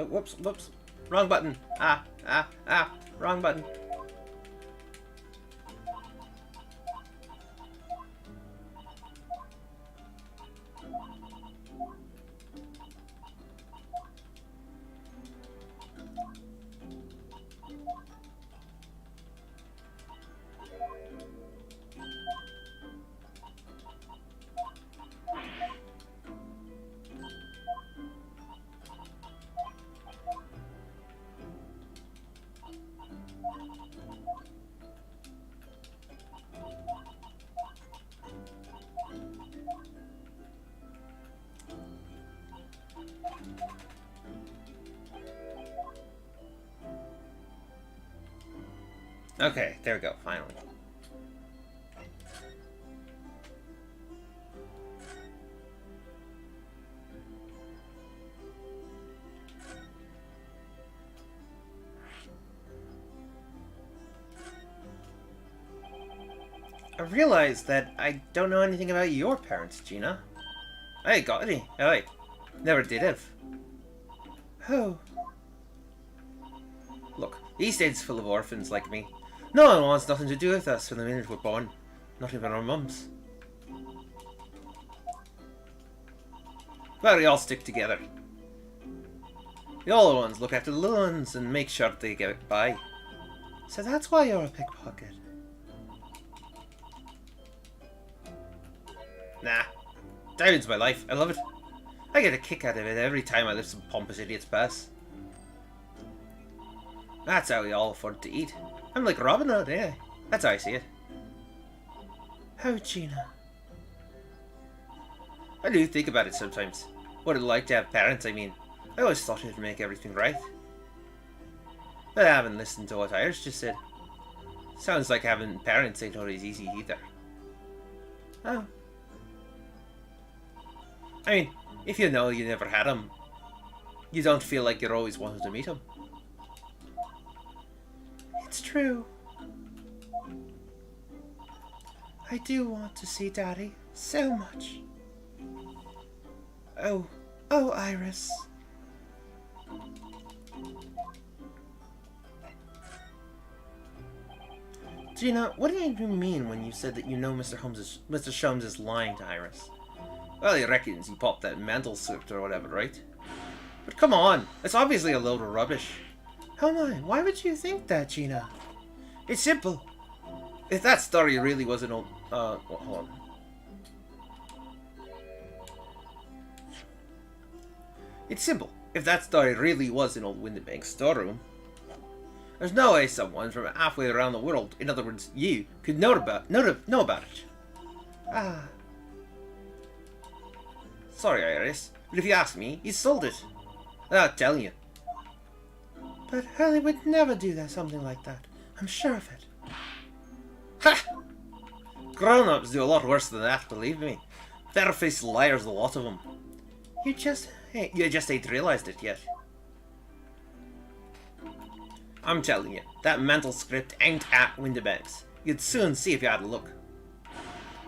Speaker 1: Oh, whoops. Wrong button. Wrong button. Okay, there we go, finally. I realize that I don't know anything about your parents, Gina. I ain't got any. I never did have. Oh. Look, East End's full of orphans like me. No one wants nothing to do with us from the minute we're born. Not even our mums. But we all stick together. The older ones look after the little ones and make sure they get by. So that's why you're a pickpocket. Nah. Diamond's my life. I love it. I get a kick out of it every time I lift some pompous idiot's purse. That's how we all afford to eat. I'm like Robin Hood, yeah. That's how I see it. How, Gina? I do think about it sometimes. What it'd like to have parents, I mean. I always thought it'd make everything right. But I haven't listened to what Iris just said. Sounds like having parents ain't always easy either. Oh. I mean, if you know you never had them, you don't feel like you're always wanting to meet them. It's true. I do want to see Daddy so much. Oh, Iris. Gina, what did you mean when you said that you know Mr. Sholmes is lying to Iris? Well, he reckons he popped that mental script or whatever, right? But come on, it's obviously a load of rubbish. How am I? Why would you think that, Gina? It's simple. If that story really was an old... hold on. It's simple. If that story really was in old Winterbank's storeroom, there's no way someone from halfway around the world, in other words, you, could know about it. Ah. Sorry, Iris, but if you ask me, he sold it. Without telling you. But Hurley would never do something like that. I'm sure of it. Ha! Of
Speaker 2: Grown-ups do a lot worse than that, believe me. Barefaced liars, a lot of them. You just ain't realized it yet. I'm telling you, that mental script ain't at Windibanks. You'd soon see if you had a look.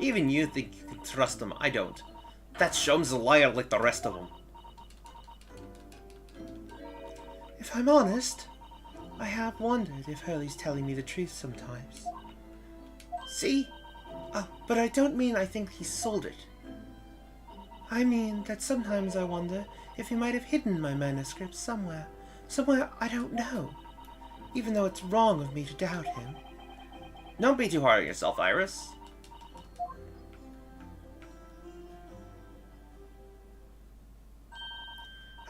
Speaker 2: Even you think you can trust him, I don't. That Shum's a liar like the rest of them.
Speaker 1: If I'm honest, I have wondered if Hurley's telling me the truth sometimes.
Speaker 2: See?
Speaker 1: But I don't mean I think he sold it. I mean that sometimes I wonder if he might have hidden my manuscript somewhere. Somewhere I don't know. Even though it's wrong of me to doubt him.
Speaker 2: Don't be too hard on yourself, Iris.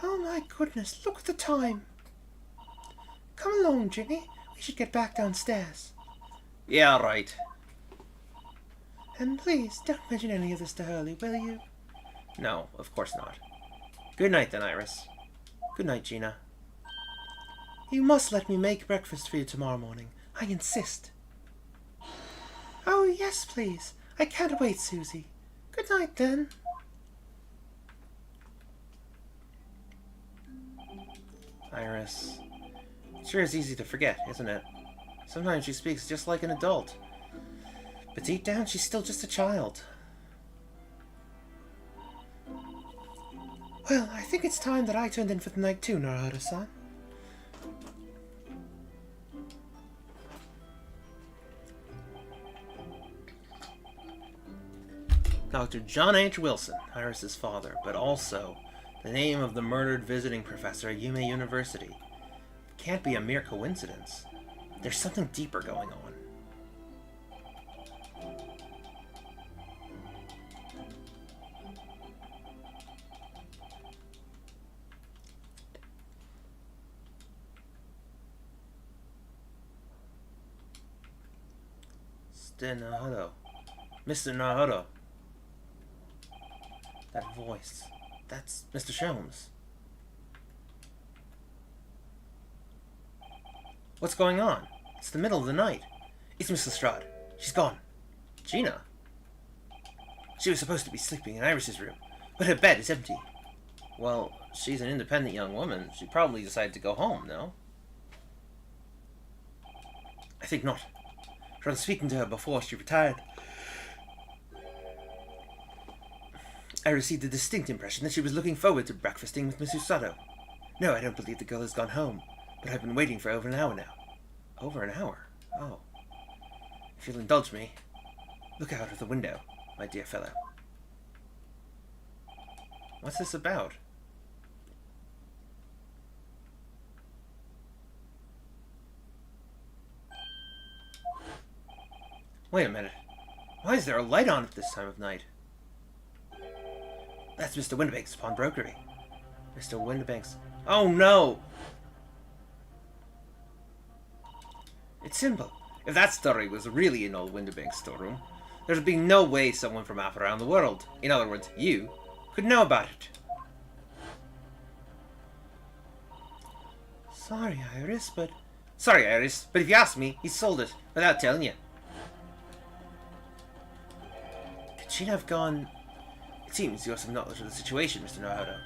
Speaker 1: Oh my goodness, look at the time. Come along, Ginny. We should get back downstairs.
Speaker 2: Yeah, right.
Speaker 1: And please, don't mention any of this to Hurley, will you?
Speaker 2: No, of course not. Good night then, Iris.
Speaker 1: Good night, Gina. You must let me make breakfast for you tomorrow morning. I insist. Oh, yes, please. I can't wait, Susie. Good night, then.
Speaker 2: Iris. Sure is easy to forget, isn't it? Sometimes she speaks just like an adult. But deep down, she's still just a child.
Speaker 1: Well, I think it's time that I turned in for the night too, Naruto-san.
Speaker 2: Dr. John H. Wilson, Iris' father, but also the name of the murdered visiting professor at Yume University. It can't be a mere coincidence. There's something deeper going on. Naruto. Mr. Naruto. That voice. That's Mr. Sholmes. What's going on? It's the middle of the night. It's Miss Lestrade. She's gone. Gina? She was supposed to be sleeping in Iris's room, but her bed is empty. Well, she's an independent young woman. She probably decided to go home, no? I think not. From speaking to her before she retired, I received a distinct impression that she was looking forward to breakfasting with Miss Usato. No, I don't believe the girl has gone home, but I've been waiting for over an hour now. Over an hour? Oh. If you'll indulge me, look out of the window, my dear fellow. What's this about? Wait a minute. Why is there a light on at this time of night? That's Mr. Windibank's pawnbrokery. Mr. Windibank's... Oh no! It's simple. If that story was really in old Windibank's storeroom, there'd be no way someone from half around the world, in other words, you, could know about it.
Speaker 1: Sorry, Iris, but
Speaker 2: if you ask me, he sold it, without telling you.
Speaker 1: could she have gone...
Speaker 2: It seems you have some knowledge of the situation, Mr. Naruto.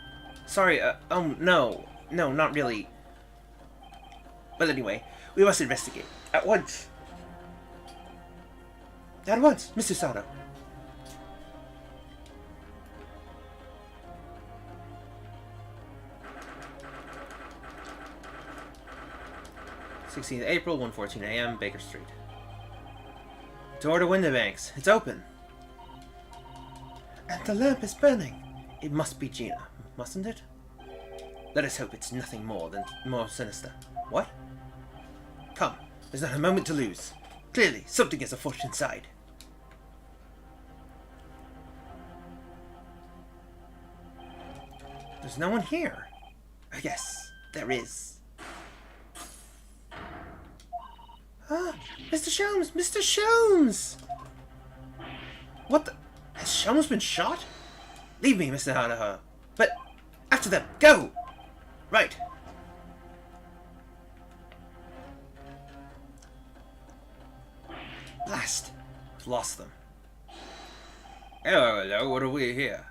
Speaker 2: Sorry, no, not really. But anyway, we must investigate. At once.
Speaker 1: At once, Mr. Sato.
Speaker 2: April, 1:14 a.m., Baker Street. Door to Windibanks. It's open.
Speaker 1: And the lamp is burning.
Speaker 2: It must be Gina, mustn't it? Let us hope it's nothing more sinister. What? Come, there's not a moment to lose. Clearly, something is afoot inside. There's no one here. Oh, yes, there is.
Speaker 1: Ah, Mr. Sholmes! Mr. Sholmes!
Speaker 2: What the... Has Sholmes been shot? Leave me, Mr. Hanaha. But, after them, go! Right. Blast. I've lost them. Hello, what are we here?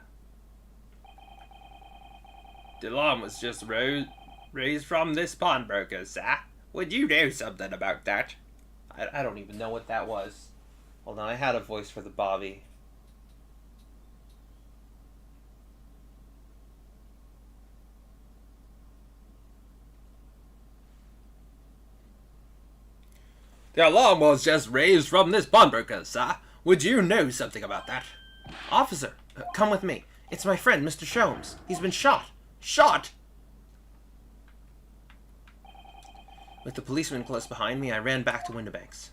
Speaker 2: The alarm was just raised from this pawnbroker, sir. Would you know something about that?
Speaker 1: I don't even know what that was. Hold on, I had a voice for the Bobby.
Speaker 2: The alarm was just raised from this pawnbroker, sir. Would you know something about that?
Speaker 1: Officer, come with me. It's my friend, Mr. Sholmes. He's been shot. Shot! With the policeman close behind me, I ran back to Windibanks.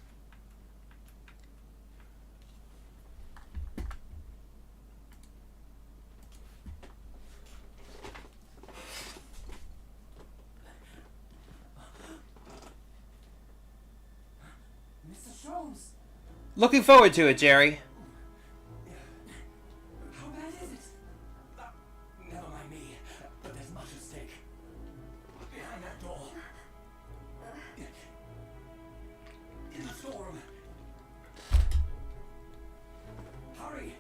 Speaker 3: Mr. Sholmes!
Speaker 1: Looking forward to it, Jerry.
Speaker 3: How bad is it? Never mind me, but there's much at stake. Behind that door. In the storm. Hurry!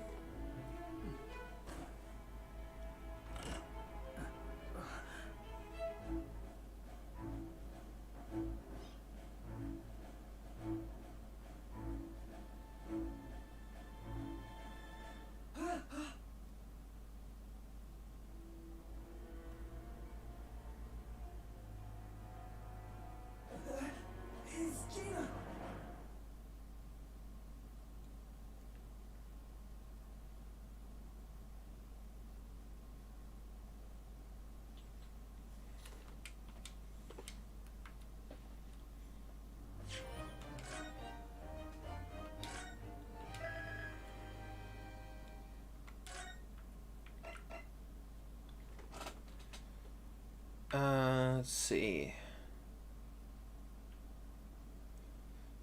Speaker 3: It's Gina!
Speaker 1: Let's see.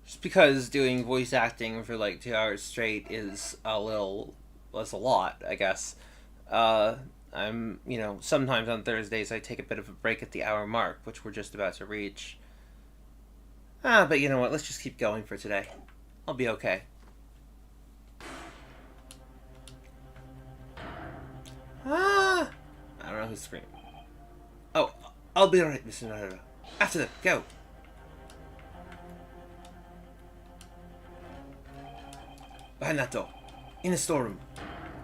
Speaker 1: Just because doing voice acting for like 2 hours straight is that's a lot, I guess. Sometimes on Thursdays I take a bit of a break at the hour mark, which we're just about to reach. But you know what? Let's just keep going for today. I'll be okay. I don't know who's screaming. Oh, I'll be alright, Mr. Naruto. After that, go. Behind that door. In the storeroom.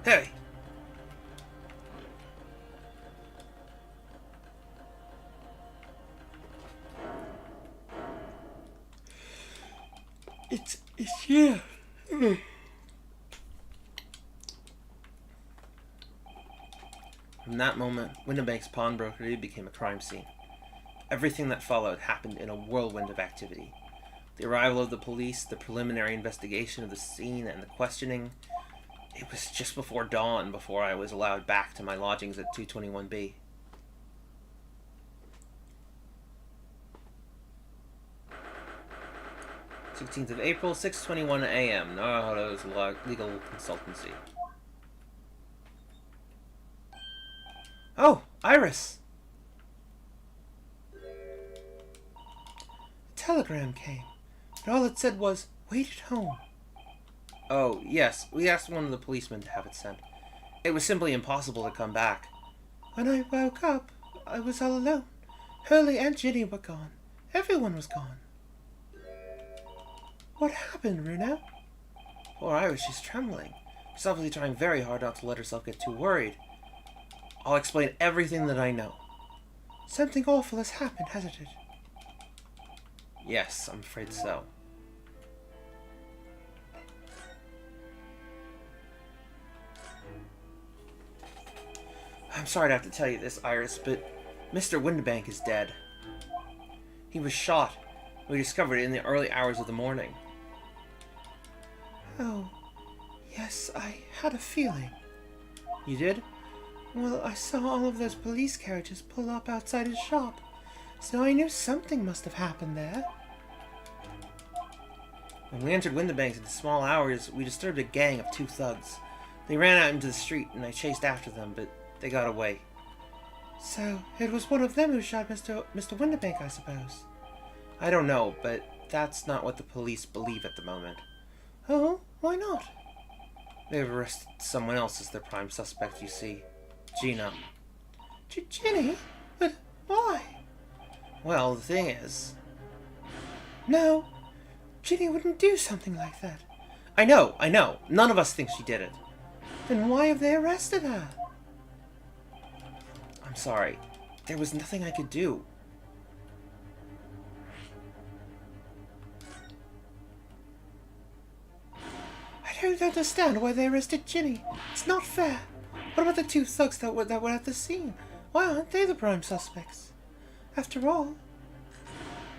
Speaker 1: Hurry! It's here. From that moment, Windibank's pawnbrokery became a crime scene. Everything that followed happened in a whirlwind of activity. The arrival of the police, the preliminary investigation of the scene, and the questioning. It was just before dawn before I was allowed back to my lodgings at 221B. '16th of April, 6:21 a.m. Naruto's legal consultancy. Oh, Iris! A telegram came, but all it said was, "Wait at home." Oh, yes, we asked one of the policemen to have it sent. It was simply impossible to come back. When I woke up, I was all alone. Hurley and Ginny were gone. Everyone was gone. What happened, Runa? Poor Iris, she's trembling. She's obviously trying very hard not to let herself get too worried. I'll explain everything that I know. Something awful has happened, hasn't it? Yes, I'm afraid so. I'm sorry to have to tell you this, Iris, but Mr. Windibank is dead. He was shot. We discovered it in the early hours of the morning. Oh, yes, I had a feeling. You did? Well, I saw all of those police carriages pull up outside his shop, so I knew something must have happened there. When we entered Windibanks in the small hours, we disturbed a gang of 2 thugs. They ran out into the street, and I chased after them, but they got away. So, it was one of them who shot Mr. Windibank, I suppose? I don't know, but that's not what the police believe at the moment. Oh, why not?
Speaker 2: They've arrested someone else as their prime suspect, you see. Gina.
Speaker 1: Ginny? But why?
Speaker 2: Well, the thing is...
Speaker 1: No, Ginny wouldn't do something like that.
Speaker 2: I know. None of us think she did it.
Speaker 1: Then why have they arrested her?
Speaker 2: I'm sorry. There was nothing I could do.
Speaker 1: I don't understand why they arrested Ginny. It's not fair. What about the two thugs that were at the scene? Why aren't they the prime suspects? After all,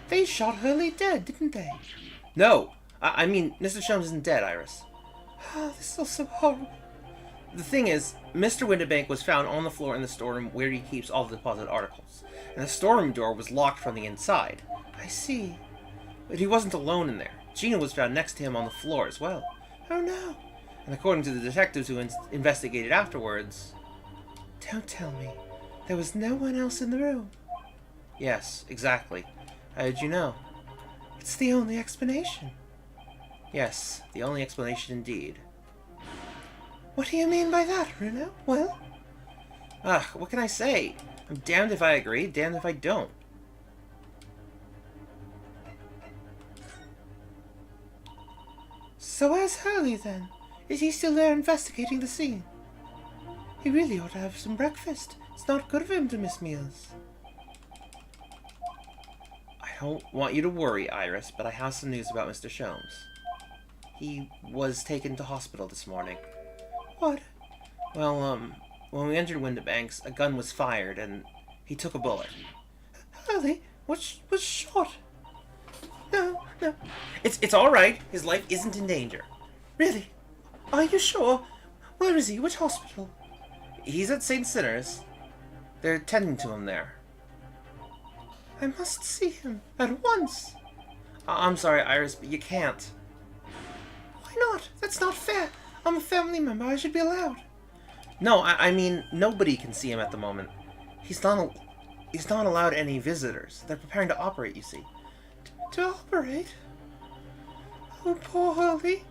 Speaker 1: they shot Hurley dead, didn't they?
Speaker 2: No! I mean, Mr. Sholmes isn't dead, Iris.
Speaker 1: Oh, this is all so horrible.
Speaker 2: The thing is, Mr. Windibank was found on the floor in the storeroom where he keeps all the deposit articles. And the storeroom door was locked from the inside.
Speaker 1: I see.
Speaker 2: But he wasn't alone in there. Gina was found next to him on the floor as well.
Speaker 1: Oh no.
Speaker 2: And according to the detectives who investigated afterwards...
Speaker 1: Don't tell me. There was no one else in the room.
Speaker 2: Yes, exactly. How did you know?
Speaker 1: It's the only explanation.
Speaker 2: Yes, the only explanation indeed.
Speaker 1: What do you mean by that, Bruno? Well?
Speaker 2: What can I say? I'm damned if I agree, damned if I don't.
Speaker 1: So where's Hurley then? Is he still there investigating the scene? He really ought to have some breakfast. It's not good of him to miss meals.
Speaker 2: I don't want you to worry, Iris, but I have some news about Mr. Sholmes. He was taken to hospital this morning.
Speaker 1: What?
Speaker 2: Well, when we entered Windibanks, a gun was fired, and he took a bullet.
Speaker 1: Hurley was shot. No.
Speaker 2: It's all right. His life isn't in danger.
Speaker 1: Really? Are you sure? Where is he? Which hospital?
Speaker 2: He's at St. Sinner's. They're tending to him there.
Speaker 1: I must see him at once.
Speaker 2: I'm sorry, Iris, but you can't.
Speaker 1: Why not? That's not fair. I'm a family member. I should be allowed.
Speaker 2: No, I mean, nobody can see him at the moment. He's not allowed any visitors. They're preparing to operate, you see.
Speaker 1: To operate? Oh, poor Hurley.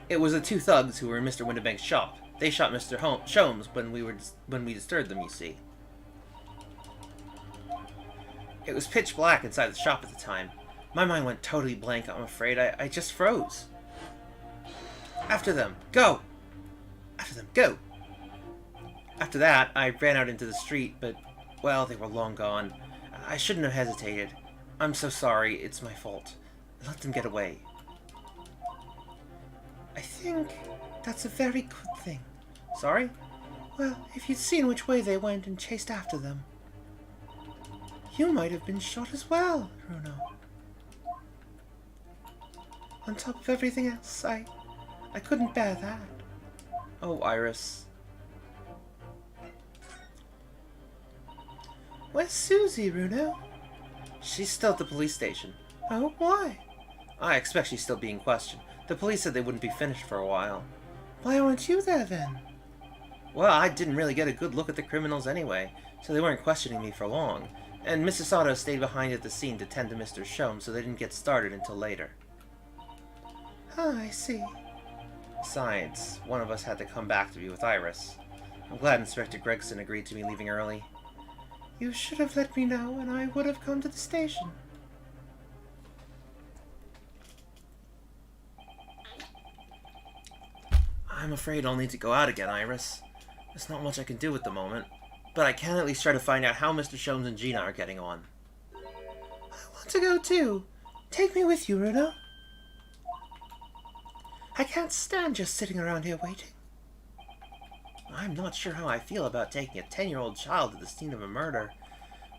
Speaker 2: It was the two thugs who were in Mr. Windibank's shop. They shot Mr. Sholmes when we disturbed them, you see. It was pitch black inside the shop at the time. My mind went totally blank, I'm afraid. I just froze. After them. Go! After them. Go! After that, I ran out into the street, but, well, they were long gone. I shouldn't have hesitated. I'm so sorry. It's my fault. I let them get away.
Speaker 1: I think that's a very good thing.
Speaker 2: Sorry?
Speaker 1: Well, if you'd seen which way they went and chased after them, you might have been shot as well, Bruno. On top of everything else, I couldn't bear that.
Speaker 2: Oh, Iris.
Speaker 1: Where's Susie, Bruno?
Speaker 2: She's still at the police station.
Speaker 1: Oh, why?
Speaker 2: I expect she's still being questioned. The police said they wouldn't be finished for a while.
Speaker 1: Why aren't you there, then?
Speaker 2: Well, I didn't really get a good look at the criminals anyway, so they weren't questioning me for long. And Mrs. Otto stayed behind at the scene to tend to Mr. Sholmes, so they didn't get started until later.
Speaker 1: Oh, I see.
Speaker 2: Besides, one of us had to come back to be with Iris. I'm glad Inspector Gregson agreed to me leaving early.
Speaker 1: You should have let me know, and I would have come to the station.
Speaker 2: I'm afraid I'll need to go out again, Iris. There's not much I can do at the moment, but I can at least try to find out how Mr. Sholmes and Gina are getting on.
Speaker 1: I want to go too. Take me with you, Bruno. I can't stand just sitting around here waiting.
Speaker 2: I'm not sure how I feel about taking a 10-year-old child to the scene of a murder,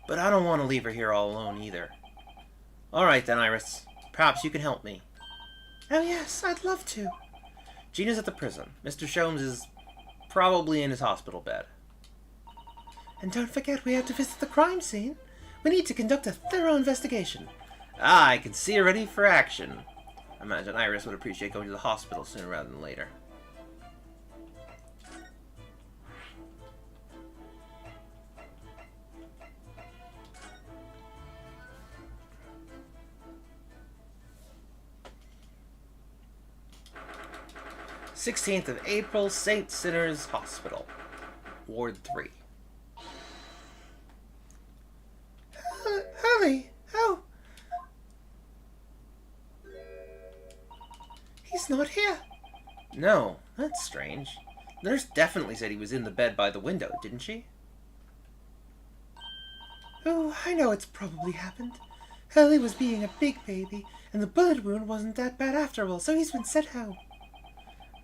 Speaker 2: but I don't want to leave her here all alone either. Alright then, Iris. Perhaps you can help me.
Speaker 1: Oh yes, I'd love to.
Speaker 2: Gina's at the prison. Mr. Sholmes is probably in his hospital bed.
Speaker 1: And don't forget we have to visit the crime scene. We need to conduct a thorough investigation.
Speaker 2: Ah, I can see her ready for action. I imagine Iris would appreciate going to the hospital sooner rather than later.
Speaker 1: 16th of April, St. Sinners Hospital, Ward 3.
Speaker 2: Hurley! Oh! He's not here.
Speaker 1: No, that's strange. The nurse definitely said he was in the bed by the window, didn't she?
Speaker 2: Oh, I know it's probably happened. Hurley was being a big baby, and the bullet wound wasn't that bad after all, so he's been sent home.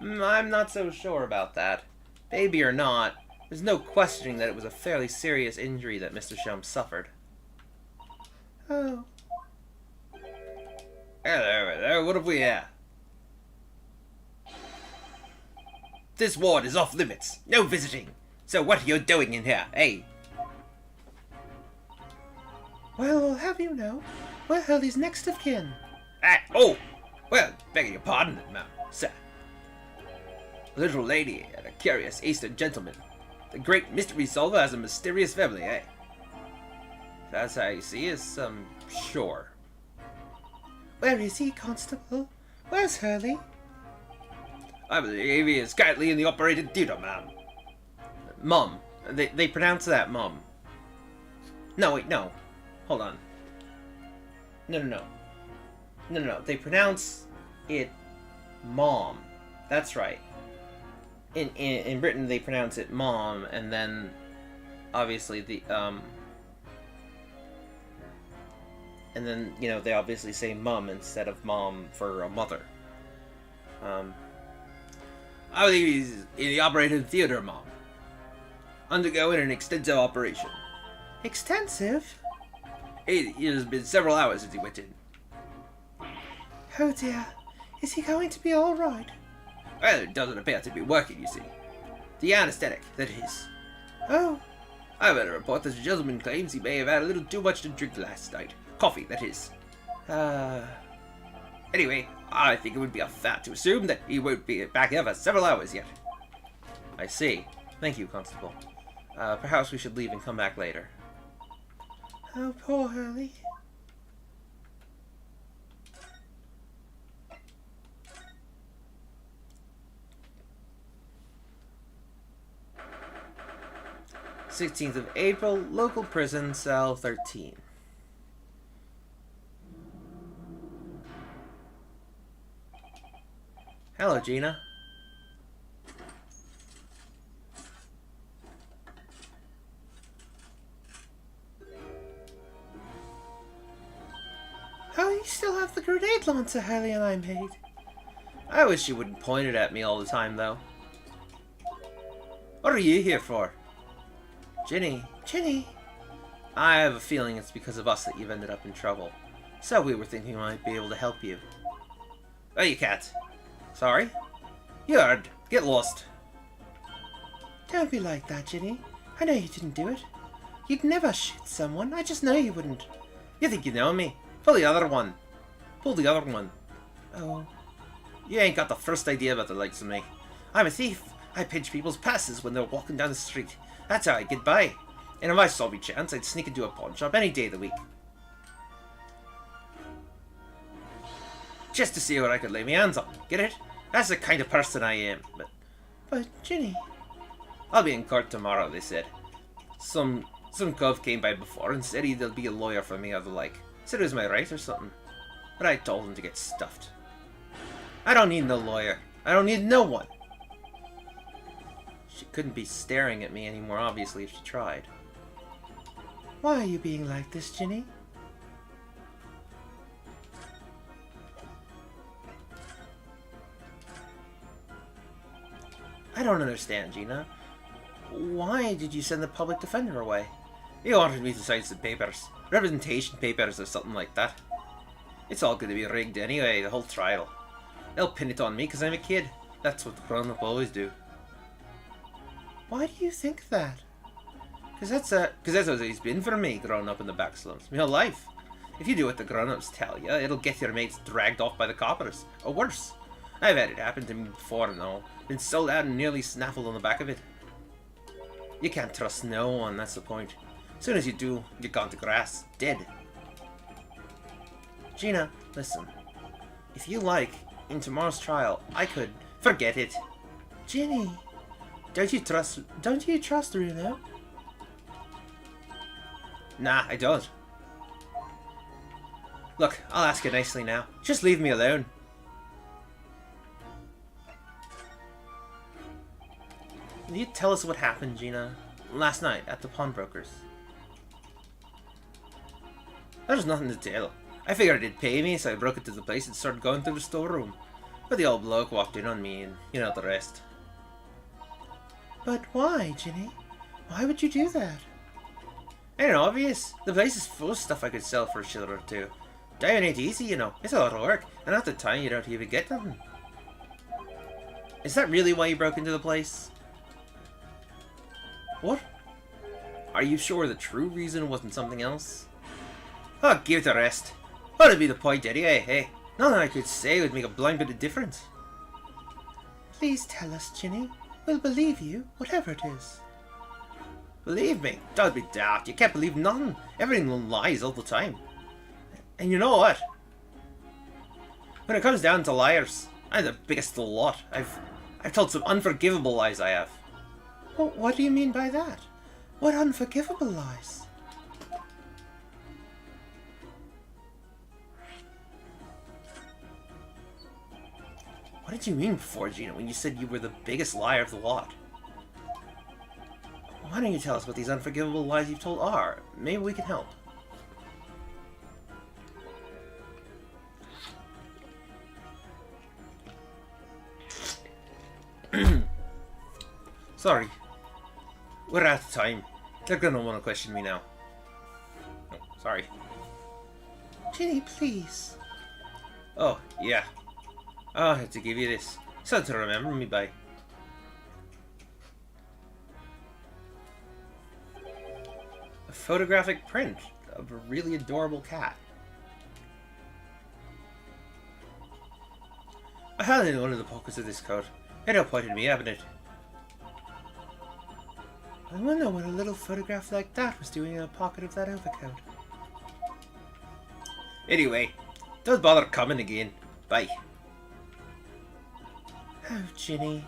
Speaker 1: I'm not so sure about that. Baby or not, there's no questioning that it was a fairly serious injury that Mr. Shum suffered.
Speaker 2: Oh.
Speaker 1: Hello, what have we here? This ward is off limits. No visiting. So what are you doing in here, eh?
Speaker 2: Well, I'll have you know, we're Hurley's next of kin.
Speaker 1: Oh! Well, begging your pardon, ma'am, sir. A little lady and a curious Eastern gentleman. The great mystery solver has a mysterious family, eh? If that's how you see us, sure.
Speaker 2: Where is he, Constable? Where's Hurley?
Speaker 1: I believe he is currently in the operating theatre, ma'am. Mum. They pronounce that mum. No, wait, no. Hold on. No. They pronounce it mom. That's right. In Britain, they pronounce it mom, and then obviously and then, you know, they obviously say mum instead of mom for a mother. I believe he's in the operating theatre, mom. Undergoing an extensive operation.
Speaker 2: Extensive?
Speaker 1: It has been several hours since he went in.
Speaker 2: Oh dear. Is he going to be alright?
Speaker 1: Well, it doesn't appear to be working, you see. The anesthetic, that is.
Speaker 2: Oh.
Speaker 1: I've had a report that the gentleman claims he may have had a little too much to drink last night. Coffee, that is. Anyway, I think it would be a fact to assume that he won't be back here for several hours yet. I see. Thank you, Constable. Perhaps we should leave and come back later.
Speaker 2: Oh, poor Hurley.
Speaker 1: th of April, local prison, cell 13. Hello, Gina.
Speaker 2: Oh, you still have the grenade launcher Hurley and I made.
Speaker 1: I wish you wouldn't point it at me all the time, though. What are you here for? Ginny. I have a feeling it's because of us that you've ended up in trouble. So we were thinking we might be able to help you. Oh, you cat. Sorry? You heard. Get lost.
Speaker 2: Don't be like that, Ginny. I know you didn't do it. You'd never shoot someone. I just know you wouldn't.
Speaker 1: You think you know me? Pull the other one. Pull the other one.
Speaker 2: Oh.
Speaker 1: You ain't got the first idea about the likes of me. I'm a thief. I pinch people's passes when they're walking down the street. That's how I get by. And if I saw me chance, I'd sneak into a pawn shop any day of the week. Just to see what I could lay my hands on. Get it? That's the kind of person I am.
Speaker 2: But, Ginny...
Speaker 1: I'll be in court tomorrow, they said. Some cove came by before and said he'd be a lawyer for me or the like. Said it was my right or something. But I told him to get stuffed. I don't need no lawyer. I don't need no one. She couldn't be staring at me anymore, obviously, if she tried.
Speaker 2: Why are you being like this, Ginny?
Speaker 1: I don't understand, Gina. Why did you send the public defender away? He wanted me to sign some papers. Representation papers or something like that. It's all going to be rigged anyway, the whole trial. They'll pin it on me because I'm a kid. That's what the grown-up always do.
Speaker 2: Why do you think that?
Speaker 1: Because that's what it's been for me, growing up in the back slums. My whole life. If you do what the grown-ups tell you, it'll get your mates dragged off by the coppers. Or worse. I've had it happen to me before and all. Been sold out and nearly snaffled on the back of it. You can't trust no one, that's the point. As soon as you do, you're gone to grass. Dead. Gina, listen. If you like, in tomorrow's trial, I could... Forget it.
Speaker 2: Ginny, don't you trust Bruno? Nah, I don't. Look, I'll ask you nicely now. Just leave me alone. Can you tell us what happened, Gina? Last night at the pawnbroker's. There's nothing to tell. I figured it'd pay me, so I broke into the place and started going through the storeroom. But the old bloke walked in on me, and you know the rest.
Speaker 1: But why, Ginny? Why would you do that?
Speaker 2: Ain't obvious. The place is full of stuff I could sell for a shilling or two. Dying ain't easy, you know. It's a lot of work, and at the time you don't even get nothing. Is that really why you broke into the place? What? Are you sure the true reason wasn't something else? Oh, give the rest. What'd be the point anyway, hey? Nothing I could say would make a blind bit of difference.
Speaker 1: Please tell us, Ginny. We'll believe you, whatever it is.
Speaker 2: Believe me, don't be daft. You can't believe nothing. Everything lies all the time. And you know what? When it comes down to liars, I'm the biggest of the lot. I've told some unforgivable lies, I have.
Speaker 1: Well, what do you mean by that? What unforgivable lies?
Speaker 2: What did you mean before, Gina, when you said you were the biggest liar of the lot? Why don't you tell us what these unforgivable lies you've told are? Maybe we can help. Sorry. We're out of time. They're gonna want to question me now. Oh, sorry.
Speaker 1: Ginny, please.
Speaker 2: Oh, yeah. Oh, I had to give you this. Something to remember me by. A photographic print of a really adorable cat. I had it in one of the pockets of this coat. It outpointed me, haven't it?
Speaker 1: I wonder what a little photograph like that was doing in a pocket of that overcoat.
Speaker 2: Anyway, don't bother coming again. Bye.
Speaker 1: Oh, Ginny.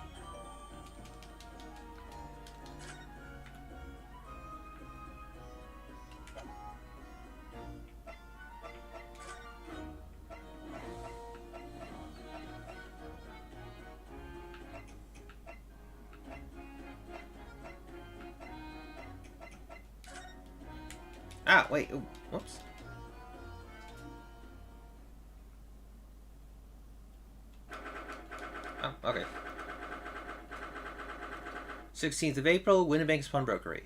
Speaker 2: Ah, wait. Ooh, whoops. Oh, okay. 16th of April, Winnibank's Pawnbrokery.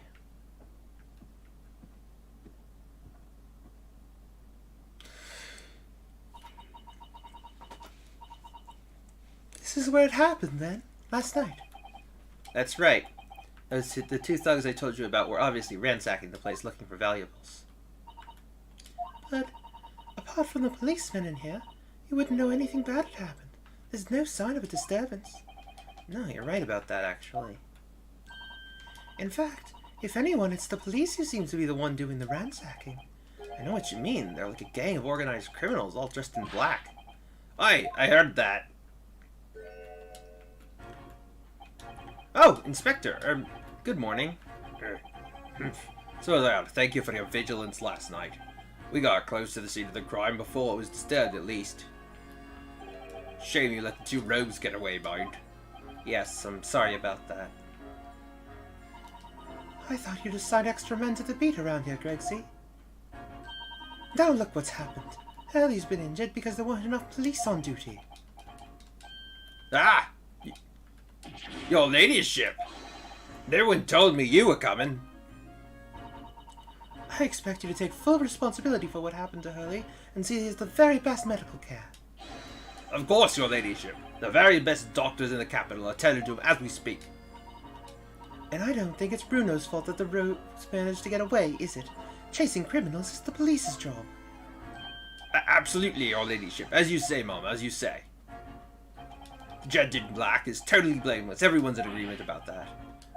Speaker 1: This is where it happened, then? Last night?
Speaker 2: That's right. The two thugs I told you about were obviously ransacking the place looking for valuables.
Speaker 1: But, apart from the policemen in here, you wouldn't know anything bad had happened. There's no sign of a disturbance.
Speaker 2: No, you're right about that, actually.
Speaker 1: In fact, if anyone, it's the police who seems to be the one doing the ransacking.
Speaker 2: I know what you mean. They're like a gang of organized criminals, all dressed in black. I heard that. Oh, Inspector. Good morning. So there, thank you for your vigilance last night. We got close to the scene of the crime before it was disturbed, at least. Shame you let the two rogues get away, mind. Yes, I'm sorry about that.
Speaker 1: I thought you'd assign extra men to the beat around here, Gregsy. Now look what's happened. Hurley's been injured because there weren't enough police on duty.
Speaker 2: Ah! Your ladyship! No one told me you were coming.
Speaker 1: I expect you to take full responsibility for what happened to Hurley and see he has the very best medical care.
Speaker 2: Of course, your ladyship. The very best doctors in the capital are tending to him as we speak.
Speaker 1: And I don't think it's Bruno's fault that the rogues managed to get away, is it? Chasing criminals is the police's job.
Speaker 2: Absolutely, your ladyship. As you say, Mom, as you say. The gent in black is totally blameless. Everyone's in agreement about that.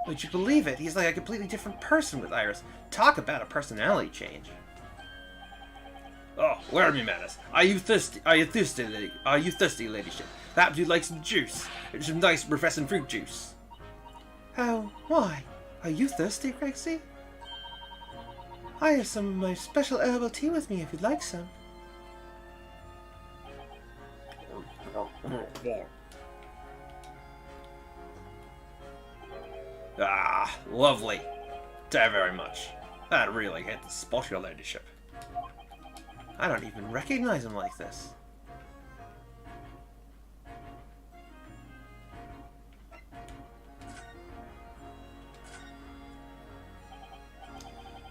Speaker 1: Would you believe it? He's like a completely different person with Iris.
Speaker 2: Talk about a personality change. Oh, where are me manners? Are you thirsty, ladyship? Perhaps you'd like some juice. Some nice, refreshing fruit juice.
Speaker 1: Oh, why? Are you thirsty, Grexy? I have some of my special herbal tea with me if you'd like some.
Speaker 2: Ah, lovely. Thank you very much. That really hit the spot, your ladyship.
Speaker 1: I don't even recognize him like this.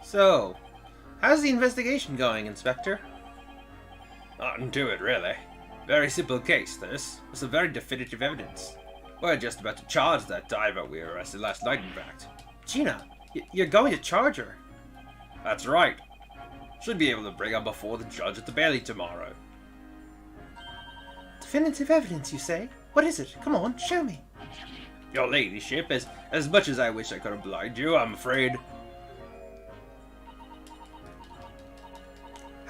Speaker 1: So, how's the investigation going, Inspector?
Speaker 2: Nothing to it, really. Very simple case, this. With some very definitive evidence. We're just about to charge that diver we arrested last night, in fact.
Speaker 1: Gina, you're going to charge her.
Speaker 2: That's right. Should be able to bring her before the judge at the Bailey tomorrow.
Speaker 1: Definitive evidence, you say? What is it? Come on, show me.
Speaker 2: Your ladyship, as much as I wish I could oblige you, I'm afraid.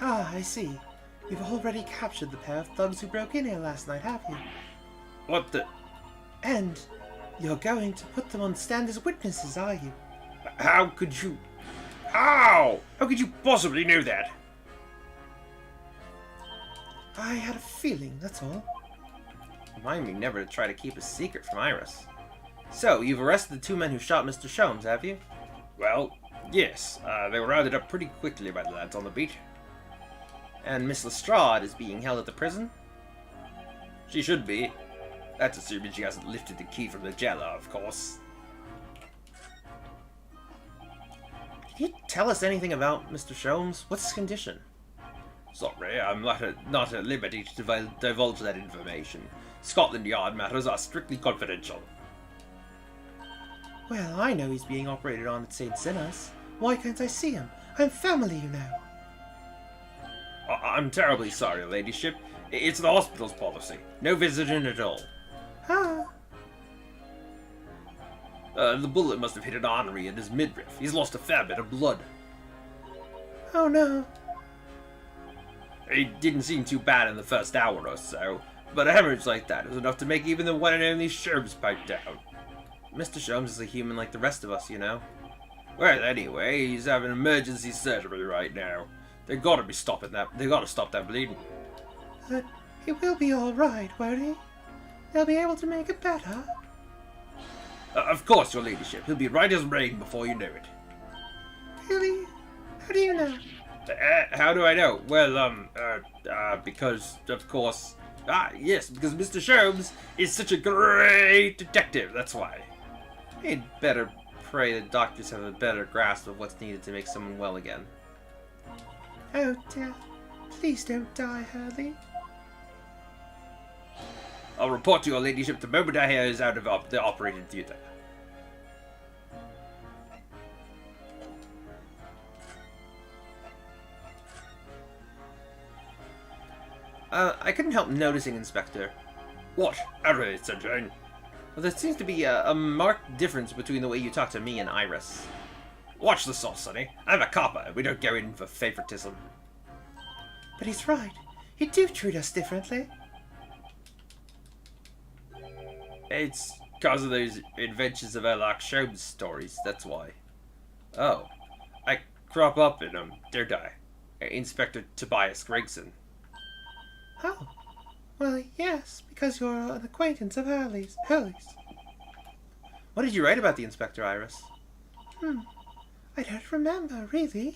Speaker 1: Ah, I see. You've already captured the pair of thugs who broke in here last night, have you?
Speaker 2: What the...
Speaker 1: And you're going to put them on stand as witnesses, are you?
Speaker 2: How could you... How? How could you possibly know that?
Speaker 1: I had a feeling, that's all.
Speaker 2: Remind me never to try to keep a secret from Iris. So, you've arrested the two men who shot Mr. Sholmes, have you? Well, yes. They were rounded up pretty quickly by the lads on the beat.
Speaker 1: And Miss Lestrade is being held at the prison?
Speaker 2: She should be. That's assuming she hasn't lifted the key from the jailer, of course.
Speaker 1: Can you tell us anything about Mr. Sholmes? What's his condition?
Speaker 2: Sorry, I'm not at liberty to divulge that information. Scotland Yard matters are strictly confidential.
Speaker 1: Well, I know he's being operated on at St. Sinner's. Why can't I see him? I'm family, you know.
Speaker 2: I'm terribly sorry, ladyship. It's the hospital's policy. No visiting at all.
Speaker 1: Ah.
Speaker 2: The bullet must have hit an artery in his midriff. He's lost a fair bit of blood.
Speaker 1: Oh no.
Speaker 2: It didn't seem too bad in the first hour or so, but a hemorrhage like that is enough to make even the one and only Sholmes pipe down.
Speaker 1: Mr. Sholmes is a human like the rest of us, you know.
Speaker 2: Well, anyway, he's having emergency surgery right now. They gotta be stopping that. They gotta stop that bleeding.
Speaker 1: But he will be all right, won't he? They'll be able to make it better.
Speaker 2: Of course, your ladyship. He'll be right as rain before you know it.
Speaker 1: Really? How do you know?
Speaker 2: How do I know? Well, because, of course... yes, because Mr. Sholmes is such a great detective, that's why.
Speaker 1: He'd better pray the doctors have a better grasp of what's needed to make someone well again. Oh dear. Please don't die, Hurley.
Speaker 2: I'll report to your ladyship the moment I hear is out of the operating theatre.
Speaker 1: I couldn't help noticing, Inspector.
Speaker 2: What? Outrage, Sunshine.
Speaker 1: Well, there seems to be a marked difference between the way you talk to me and Iris.
Speaker 2: Watch the sauce, Sonny. I'm a copper. We don't go in for favoritism.
Speaker 1: But he's right. You do treat us differently.
Speaker 2: It's because of those Adventures of Sherlock Sholmes stories, that's why. Oh. I crop up in them, don't I? Inspector Tobias Gregson.
Speaker 1: Oh. Well, yes, because you're an acquaintance of Hurley's. What did you write about the Inspector, Iris? I don't remember, really.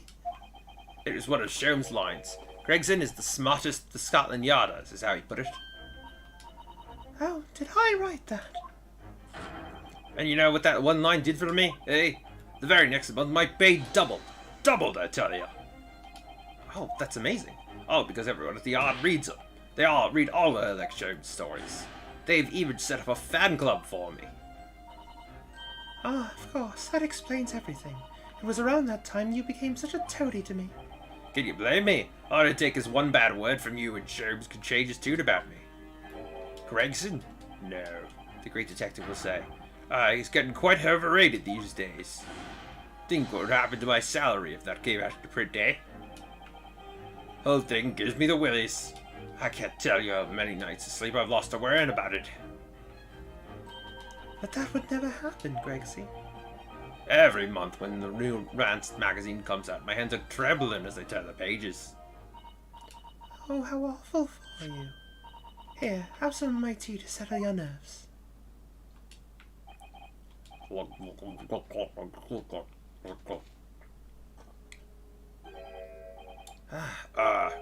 Speaker 2: It was one of Sholmes' lines. Gregson is the smartest the Scotland Yarders, is how he put it.
Speaker 1: Oh, did I write that?
Speaker 2: And you know what that one line did for me, eh? The very next month my pay doubled. Doubled, I tell you.
Speaker 1: Oh, that's amazing.
Speaker 2: Oh, because everyone at the yard reads them. They all read all the Sherlock Sholmes stories. They've even set up a fan club for me.
Speaker 1: Ah, of course, that explains everything. It was around that time you became such a toady to me.
Speaker 2: Can you blame me? All it'd take is one bad word from you and Sholmes could change his tune about me. Gregson? No, the great detective will say. He's getting quite overrated these days. Think what would happen to my salary if that came out to print, eh? Whole thing gives me the willies. I can't tell you how many nights of sleep I've lost to worrying about it.
Speaker 1: But that would never happen, Gregsy.
Speaker 2: Every month when the new Rance magazine comes out, my hands are trembling as they turn the pages.
Speaker 1: Oh, how awful for you. Here, have some of my tea to settle your nerves.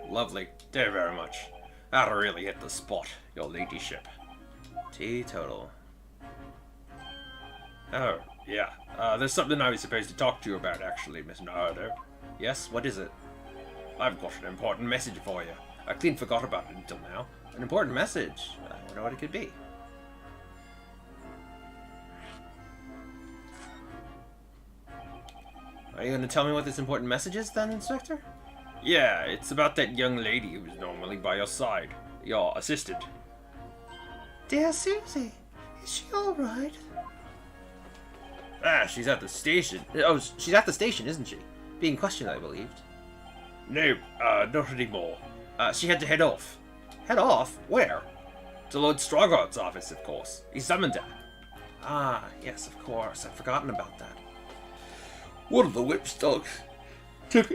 Speaker 2: Lovely. Thank you very much. That really hit the spot, your ladyship.
Speaker 1: Teetotal.
Speaker 2: Oh, yeah. There's something I was supposed to talk to you about, actually, Miss Nardo.
Speaker 1: Yes, what is it?
Speaker 2: I've got an important message for you. I clean forgot about it until now.
Speaker 1: An important message. I wonder what it could be. Are you going to tell me what this important message is, then, Inspector?
Speaker 2: Yeah, it's about that young lady who's normally by your side. Your assistant.
Speaker 1: Dear Susie, is she all right?
Speaker 2: Ah, she's at the station.
Speaker 1: Oh, she's at the station, isn't she? Being questioned, I believed.
Speaker 2: No, not anymore. She had to head off.
Speaker 1: Head off? Where?
Speaker 2: To Lord Strongheart's office, of course. He summoned her.
Speaker 1: Ah, yes, of course. I'd forgotten about that.
Speaker 2: One of the whipstocks took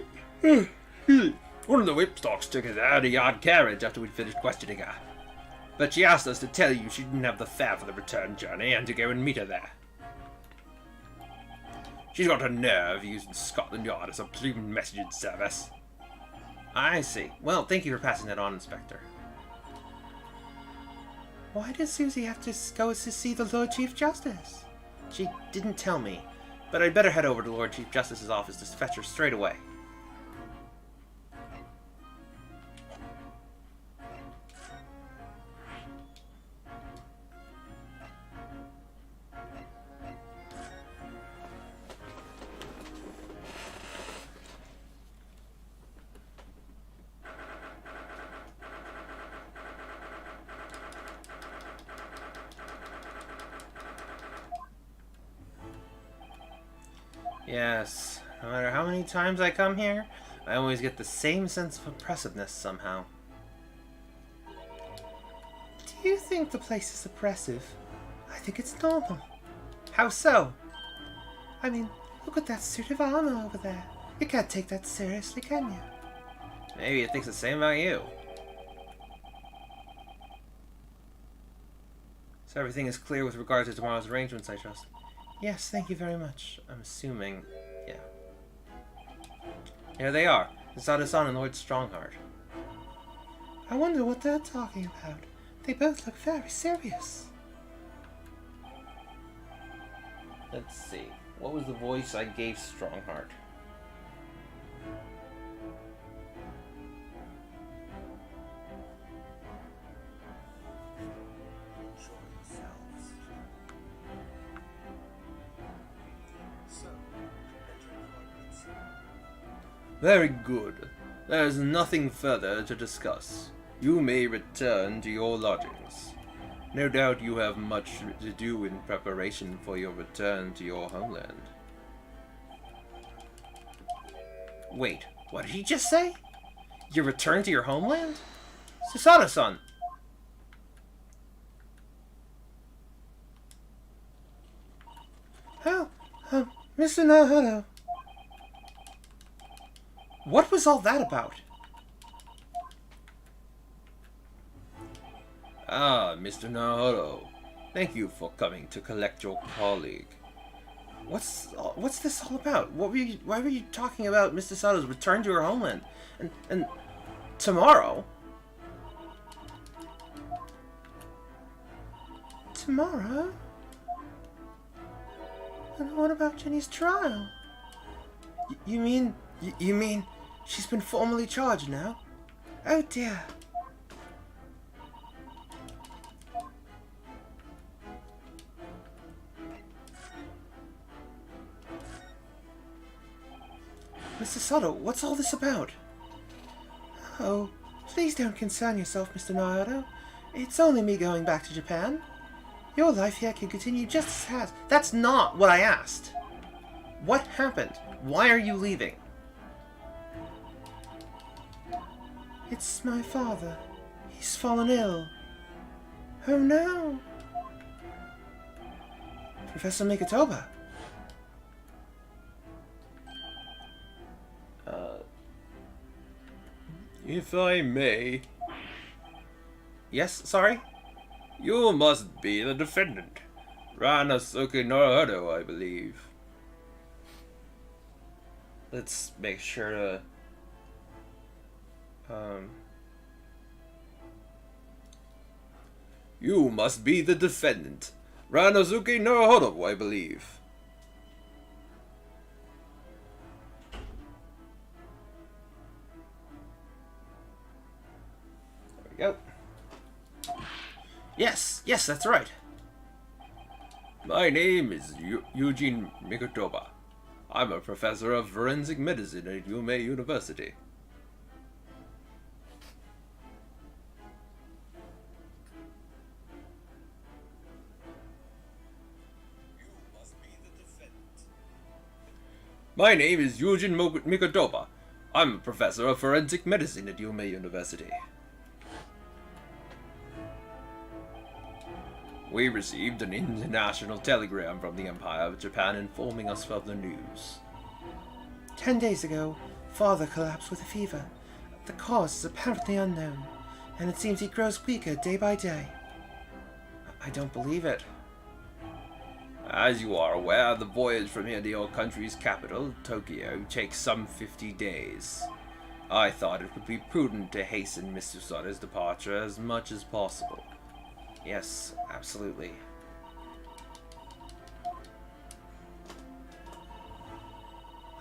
Speaker 2: her out of the yard carriage after we'd finished questioning her. But she asked us to tell you she didn't have the fare for the return journey and to go and meet her there. She's got a nerve using Scotland Yard as a bleeding messaging service.
Speaker 1: I see. Well, thank you for passing that on, Inspector. Why does Susie have to go to see the Lord Chief Justice? She didn't tell me, but I'd better head over to Lord Chief Justice's office to fetch her straight away. Yes, no matter how many times I come here, I always get the same sense of oppressiveness somehow. Do you think the place is oppressive? I think it's normal. How so? I mean, look at that suit of armor over there. You can't take that seriously, can you? Maybe it thinks the same about you. So everything is clear with regard to tomorrow's arrangements, I trust. Yes, thank you very much. I'm assuming, yeah. Here they are, Zasada-san and Lord Strongheart. I wonder what they're talking about. They both look very serious. Let's see. What was the voice I gave Strongheart? Very good. There is nothing further to discuss. You may return to your lodgings. No doubt you have much to do in preparation for your return to your homeland. Wait, what did he just say? Your return to your homeland? Susada-san! Oh, Mr. Naruto. What was all that about? Ah, Mr. Naruto. Thank you for coming to collect your colleague. What's this all about? Why were you talking about Mr. Sato's return to her homeland? And tomorrow? Tomorrow? And what about Jenny's trial? You mean she's been formally charged now? Oh dear. Mr. Sato, what's all this about? Oh, please don't concern yourself, Mr. Naruto. It's only me going back to Japan. Your life here can continue just as it has. That's not what I asked. What happened? Why are you leaving? It's my father.
Speaker 2: He's fallen ill. Oh no! Professor Mikatoba.
Speaker 4: If I may,
Speaker 2: Yes, sorry?
Speaker 4: you must be the defendant. Ranosuke Naruhodo, I believe.
Speaker 2: Let's make sure to...
Speaker 4: You must be the defendant. Ranosuke Naruhodo, I believe.
Speaker 2: There we go. Yes, that's right.
Speaker 4: My name is Eugene Mikotoba. I'm a professor of forensic medicine at Yume University. My name is Eugene Mikotoba. I'm a professor of forensic medicine at Yume University. We received an international telegram from the Empire of Japan informing us of the news.
Speaker 2: 10 days ago, Father collapsed with a fever. The cause is apparently unknown, and it seems he grows weaker day by day. I don't believe it.
Speaker 4: As you are aware, the voyage from here to your country's capital, Tokyo, takes some 50 days. I thought it would be prudent to hasten Miss Susano's departure as much as possible.
Speaker 2: Yes, absolutely.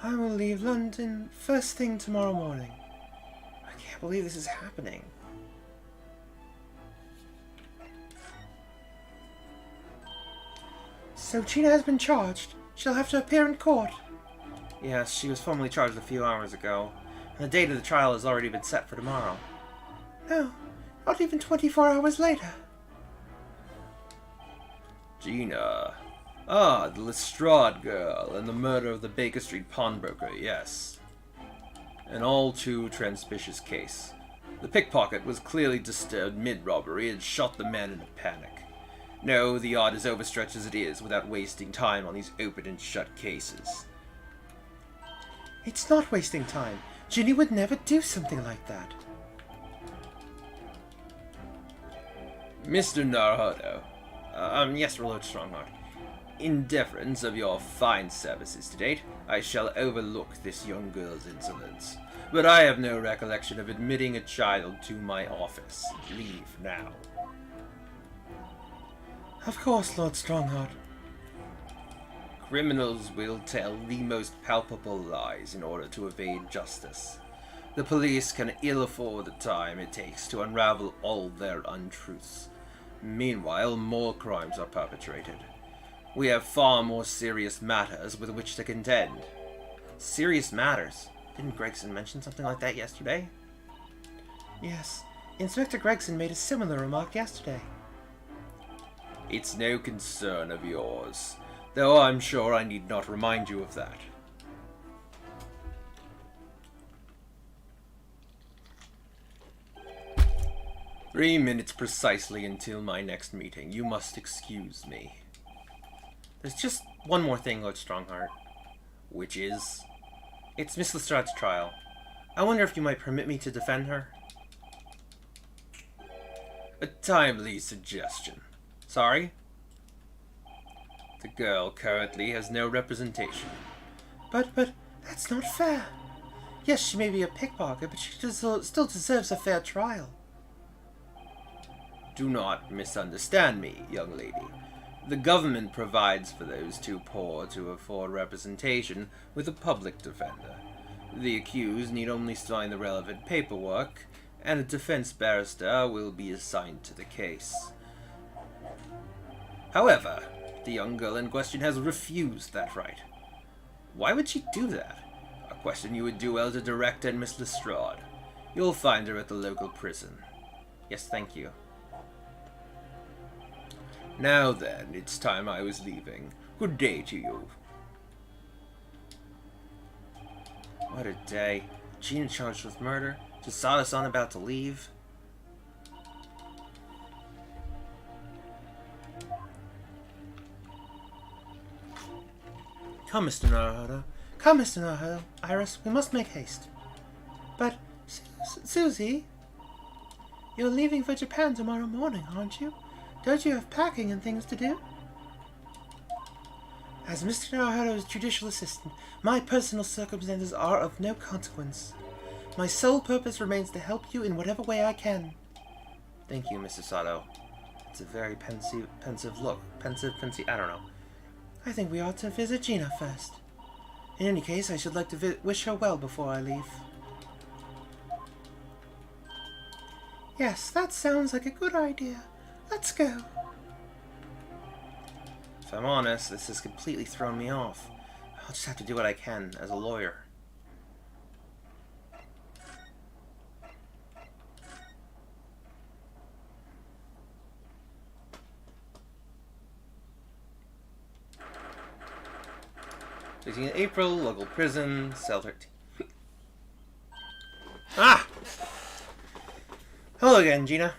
Speaker 2: I will leave London first thing tomorrow morning. I can't believe this is happening. So Gina has been charged. She'll have to appear in court. Yes, she was formally charged a few hours ago, and the date of the trial has already been set for tomorrow. No, not even 24 hours later.
Speaker 4: Gina. Ah, the Lestrade girl and the murder of the Baker Street pawnbroker, yes. An all too transpicious case. The pickpocket was clearly disturbed mid-robbery and shot the man in a panic. No, the odd is overstretched as it is, without wasting time on these open and shut cases.
Speaker 2: It's not wasting time. Ginny would never do something like that.
Speaker 4: Mr. Naruhodo. Yes, Lord Strongheart. In deference of your fine services to date, I shall overlook this young girl's insolence. But I have no recollection of admitting a child to my office. Leave now.
Speaker 2: Of course, Lord Strongheart.
Speaker 4: Criminals will tell the most palpable lies in order to evade justice. The police can ill afford the time it takes to unravel all their untruths. Meanwhile, more crimes are perpetrated. We have far more serious matters with which to contend.
Speaker 2: Serious matters? Didn't Gregson mention something like that yesterday? Yes, Inspector Gregson made a similar remark yesterday.
Speaker 4: It's no concern of yours, though I'm sure I need not remind you of that. "3 minutes precisely until my next meeting. You must excuse me."
Speaker 2: There's just one more thing, Lord Strongheart.
Speaker 4: Which is?
Speaker 2: It's Miss Lestrade's trial. I wonder if you might permit me to defend her?
Speaker 4: A timely suggestion.
Speaker 2: Sorry?
Speaker 4: The girl currently has no representation.
Speaker 2: But that's not fair. Yes, she may be a pickpocket, but she still deserves a fair trial.
Speaker 4: Do not misunderstand me, young lady. The government provides for those too poor to afford representation with a public defender. The accused need only sign the relevant paperwork, and a defense barrister will be assigned to the case. However, the young girl in question has refused that right. Why would she do that? A question you would do well to direct at Miss Lestrade. You'll find her at the local prison.
Speaker 2: Yes, thank you.
Speaker 4: Now then, it's time I was leaving. Good day to you.
Speaker 2: What a day. Gina charged with murder. Susato-san about to leave. Come, Mr. Naruhodo. Come, Mr. Naruhodo. Iris, we must make haste. But, Susie, you're leaving for Japan tomorrow morning, aren't you? Don't you have packing and things to do? As Mr. Naruhodo's judicial assistant, my personal circumstances are of no consequence. My sole purpose remains to help you in whatever way I can.
Speaker 4: Thank you, Mrs. Sato. It's a very pensive look. Pensive, I don't know.
Speaker 2: I think we ought to visit Gina first. In any case, I should like to wish her well before I leave. Yes, that sounds like a good idea. Let's go.
Speaker 4: If I'm honest, this has completely thrown me off. I'll just have to do what I can as a lawyer. April, local prison, cell 13.
Speaker 2: Ah! Hello again, Gina.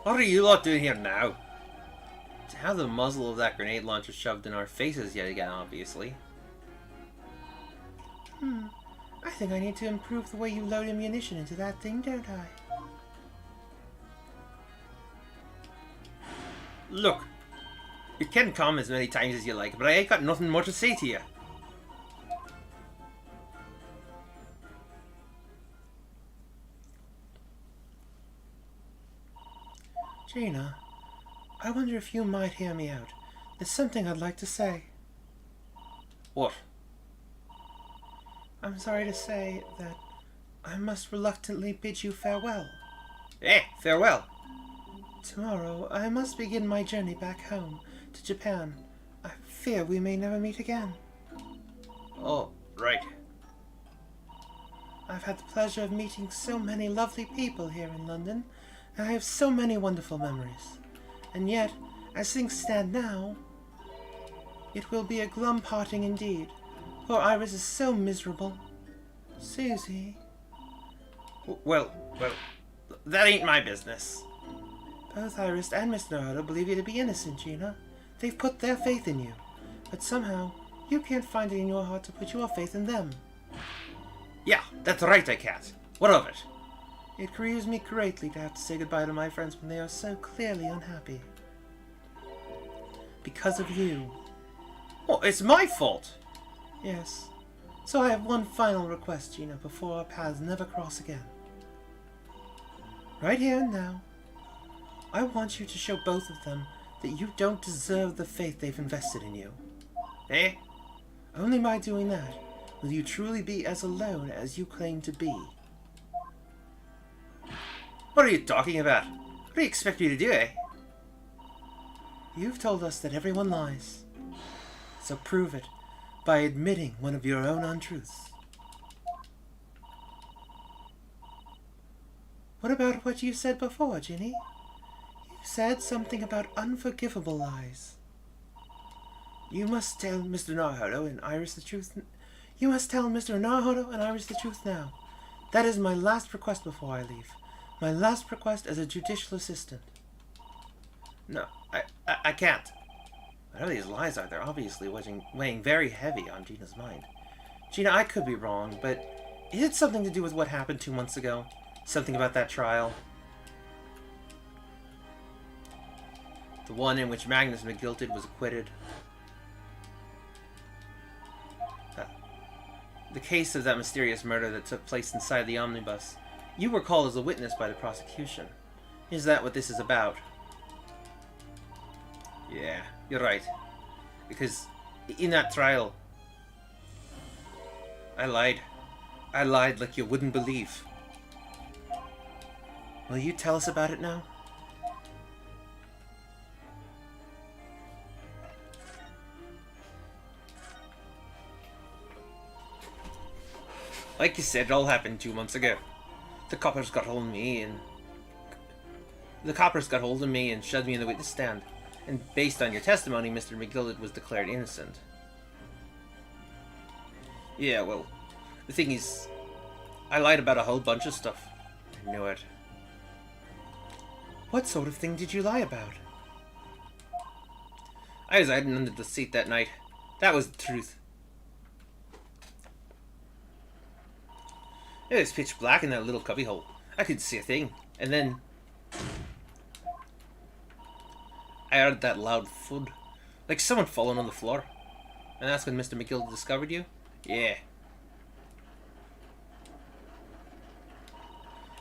Speaker 4: What are you lot doing here now? To have the muzzle of that grenade launcher shoved in our faces yet again, obviously.
Speaker 2: I think I need to improve the way you load ammunition into that thing, don't I?
Speaker 4: Look, you can come as many times as you like, but I ain't got nothing more to say to you.
Speaker 2: Gina, I wonder if you might hear me out. There's something I'd like to say.
Speaker 4: What?
Speaker 2: I'm sorry to say that I must reluctantly bid you farewell.
Speaker 4: Eh, farewell.
Speaker 2: Tomorrow I must begin my journey back home to Japan. I fear we may never meet again.
Speaker 4: Oh, right.
Speaker 2: I've had the pleasure of meeting so many lovely people here in London, and I have so many wonderful memories. And yet, as things stand now, it will be a glum parting indeed. Poor Iris is so miserable. Susie.
Speaker 4: Well, that ain't my business.
Speaker 2: Both Iris and Miss Naruto believe you to be innocent, Gina. They've put their faith in you. But somehow, you can't find it in your heart to put your faith in them.
Speaker 4: Yeah, that's right, I can't. What of it?
Speaker 2: It grieves me greatly to have to say goodbye to my friends when they are so clearly unhappy. Because of you.
Speaker 4: Oh, it's my fault.
Speaker 2: Yes. So I have one final request, Gina, before our paths never cross again. Right here and now, I want you to show both of them that you don't deserve the faith they've invested in you.
Speaker 4: Eh?
Speaker 2: Only by doing that will you truly be as alone as you claim to be.
Speaker 4: What are you talking about? What do you expect me to do, eh?
Speaker 2: You've told us that everyone lies. So prove it by admitting one of your own untruths. What about what you said before, Ginny? You said something about unforgivable lies. You must tell Mr. Naruhodo and Iris the truth. You must tell Mr. Naruhodo and Iris the truth now. That is my last request before I leave. My last request as a judicial assistant.
Speaker 4: No, I can't. Whatever these lies are, they're obviously weighing very heavy on Gina's mind. Gina, I could be wrong, but is it something to do with what happened 2 months ago? Something about that trial? The one in which Magnus McGilted was acquitted? The case of that mysterious murder that took place inside the omnibus. You were called as a witness by the prosecution. Is that what this is about? Yeah, you're right. Because in that trial, I lied. I lied like you wouldn't believe.
Speaker 2: Will you tell us about it now?
Speaker 4: Like you said, it all happened 2 months ago. The coppers got hold of me and shoved me in the witness stand. And based on your testimony, Mr. McGildet was declared innocent. Yeah, well, the thing is, I lied about a whole bunch of stuff. I knew it.
Speaker 2: What sort of thing did you lie about?
Speaker 4: I was hiding under the seat that night. That was the truth. It was pitch black in that little cubbyhole. I couldn't see a thing. And then I heard that loud thud, like someone falling on the floor. And that's when Mr. McGill discovered you? Yeah.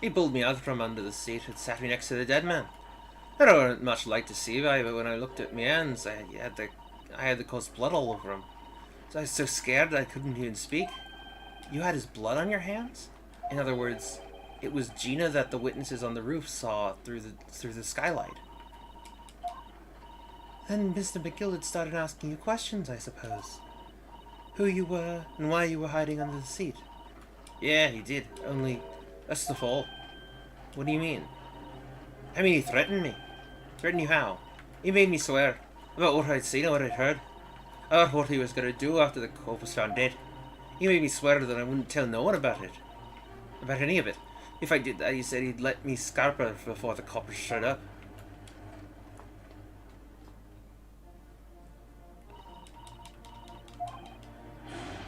Speaker 4: He pulled me out from under the seat and sat me next to the dead man. I don't much like to see by, but when I looked at my hands, I had the cause blood all over them. So I was so scared that I couldn't even speak.
Speaker 2: You had his blood on your hands?
Speaker 4: In other words, it was Gina that the witnesses on the roof saw through the skylight.
Speaker 2: Then Mr. McGill started asking you questions, I suppose. Who you were, and why you were hiding under the seat.
Speaker 4: Yeah, he did. Only, that's the fall.
Speaker 2: What do you mean?
Speaker 4: I mean, he threatened me. Threatened you how? He made me swear about what I'd seen and what I'd heard. About what he was going to do after the corpse was found dead. He made me swear that I wouldn't tell no one about it. About any of it. If I did that, he said he'd let me scarp her before the coppers showed up.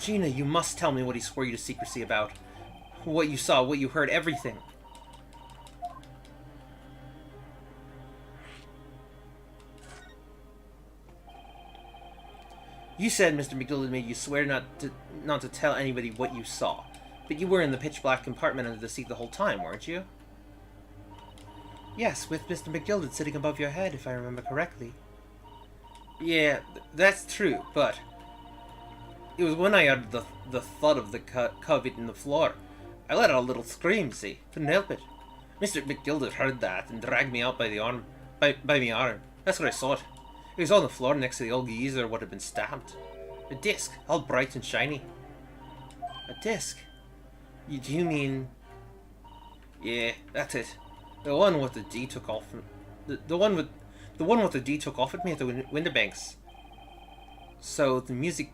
Speaker 2: Gina, you must tell me what he swore you to secrecy about. What you saw, what you heard, everything. You said Mr. McGill made you swear not to tell anybody what you saw. But you were in the pitch black compartment under the seat the whole time, weren't you? Yes, with Mr. McGill sitting above your head, if I remember correctly.
Speaker 4: Yeah, that's true, but it was when I heard the thud of the cub hitting the floor. I let out a little scream, see? Couldn't help it. Mr. McGill heard that and dragged me out by the arm, by my arm. That's what I saw it. It was on the floor next to the old geezer what had been stabbed. A disc, all bright and shiny.
Speaker 2: A disc? Do you mean...
Speaker 4: Yeah, that's it. The one with the D took off. The one with the D took off at me at the window banks.
Speaker 2: So the music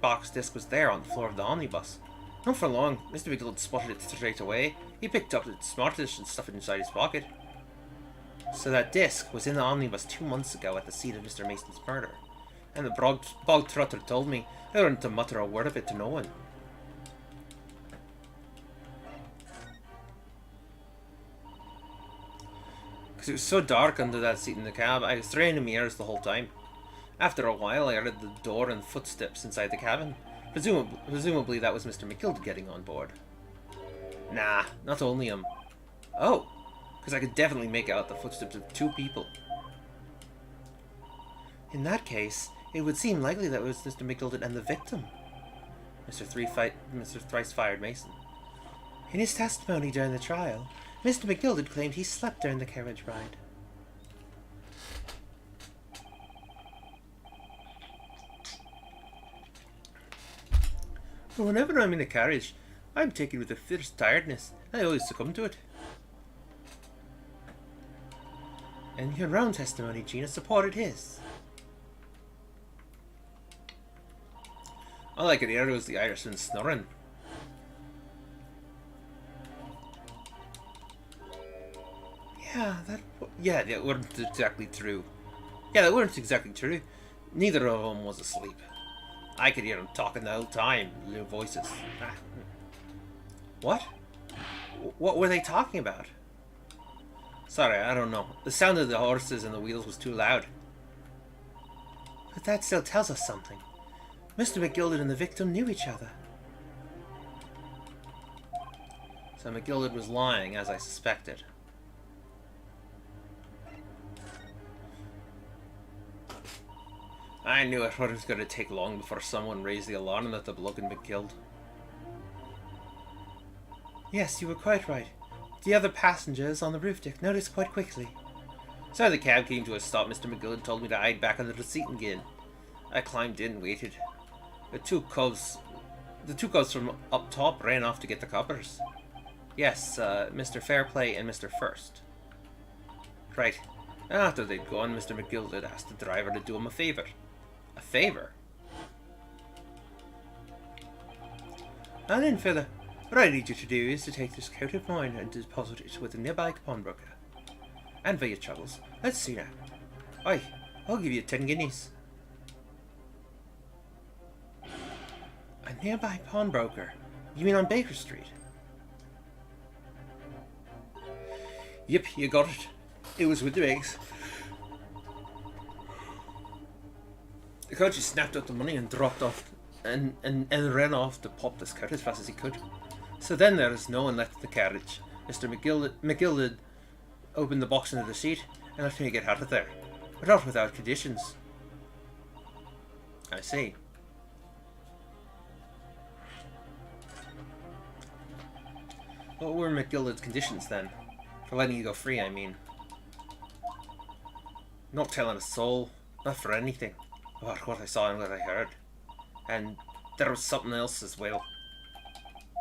Speaker 2: box disc was there on the floor of the omnibus.
Speaker 4: Not for long. Mr. McGill spotted it straight away. He picked up its smartish and stuffed it inside his pocket.
Speaker 2: So that disc was in the omnibus 2 months ago at the scene of Mr. Mason's murder.
Speaker 4: And the bog trotter told me I wasn't to mutter a word of it to no one. Because it was so dark under that seat in the cab, I was straining my ears the whole time. After a while, I heard the door and footsteps inside the cabin. Presumably that was Mr. McGill getting on board. Nah, not only him. Oh, because I could definitely make out the footsteps of 2 people.
Speaker 2: In that case, it would seem likely that it was Mr. McGill and the victim.
Speaker 4: Mr. Thrice-Fired Mason.
Speaker 2: In his testimony during the trial, Mr. McGill claimed he slept during the carriage ride.
Speaker 4: But whenever I'm in a carriage, I'm taken with a fierce tiredness. I always succumb to it.
Speaker 2: And your own testimony, Gina, supported his.
Speaker 4: All I could hear was the Irishman snoring. Yeah, that weren't exactly true. Neither of them was asleep. I could hear them talking the whole time, little voices.
Speaker 2: What? What were they talking about?
Speaker 4: Sorry, I don't know. The sound of the horses and the wheels was too loud.
Speaker 2: But that still tells us something. Mr. McGill and the victim knew each other.
Speaker 4: So McGill was lying, as I suspected. I knew it wasn't going to take long before someone raised the alarm that the bloke had been killed.
Speaker 2: Yes, you were quite right. The other passengers on the roof deck noticed quite quickly.
Speaker 4: So the cab came to a stop. Mr. McGill told me to hide back under the seat again. I climbed in and waited. The two cubs from up top ran off to get the coppers.
Speaker 2: Yes, Mr. Fairplay and Mr. First.
Speaker 4: Right. After they'd gone, Mr. McGill had asked the driver to do him a favour.
Speaker 2: A favour? And then, fella, what I need you to do is to take this coat of mine and deposit it with a nearby pawnbroker. And for your troubles. Let's see now. Aye, I'll give you 10 guineas. A nearby pawnbroker. You mean on Baker Street? Yep, you got it. It was with the eggs. The coach snapped up the money and dropped off and ran off to pop the skirt as fast as he could. So then there was no one left in the carriage. Mr. McGill opened the box under the seat and let me get out of there, but not without conditions. I see. What were McGillard's conditions then? For letting you go free, I mean. Not telling a soul, not for anything, about what I saw and what I heard. And there was something else as well.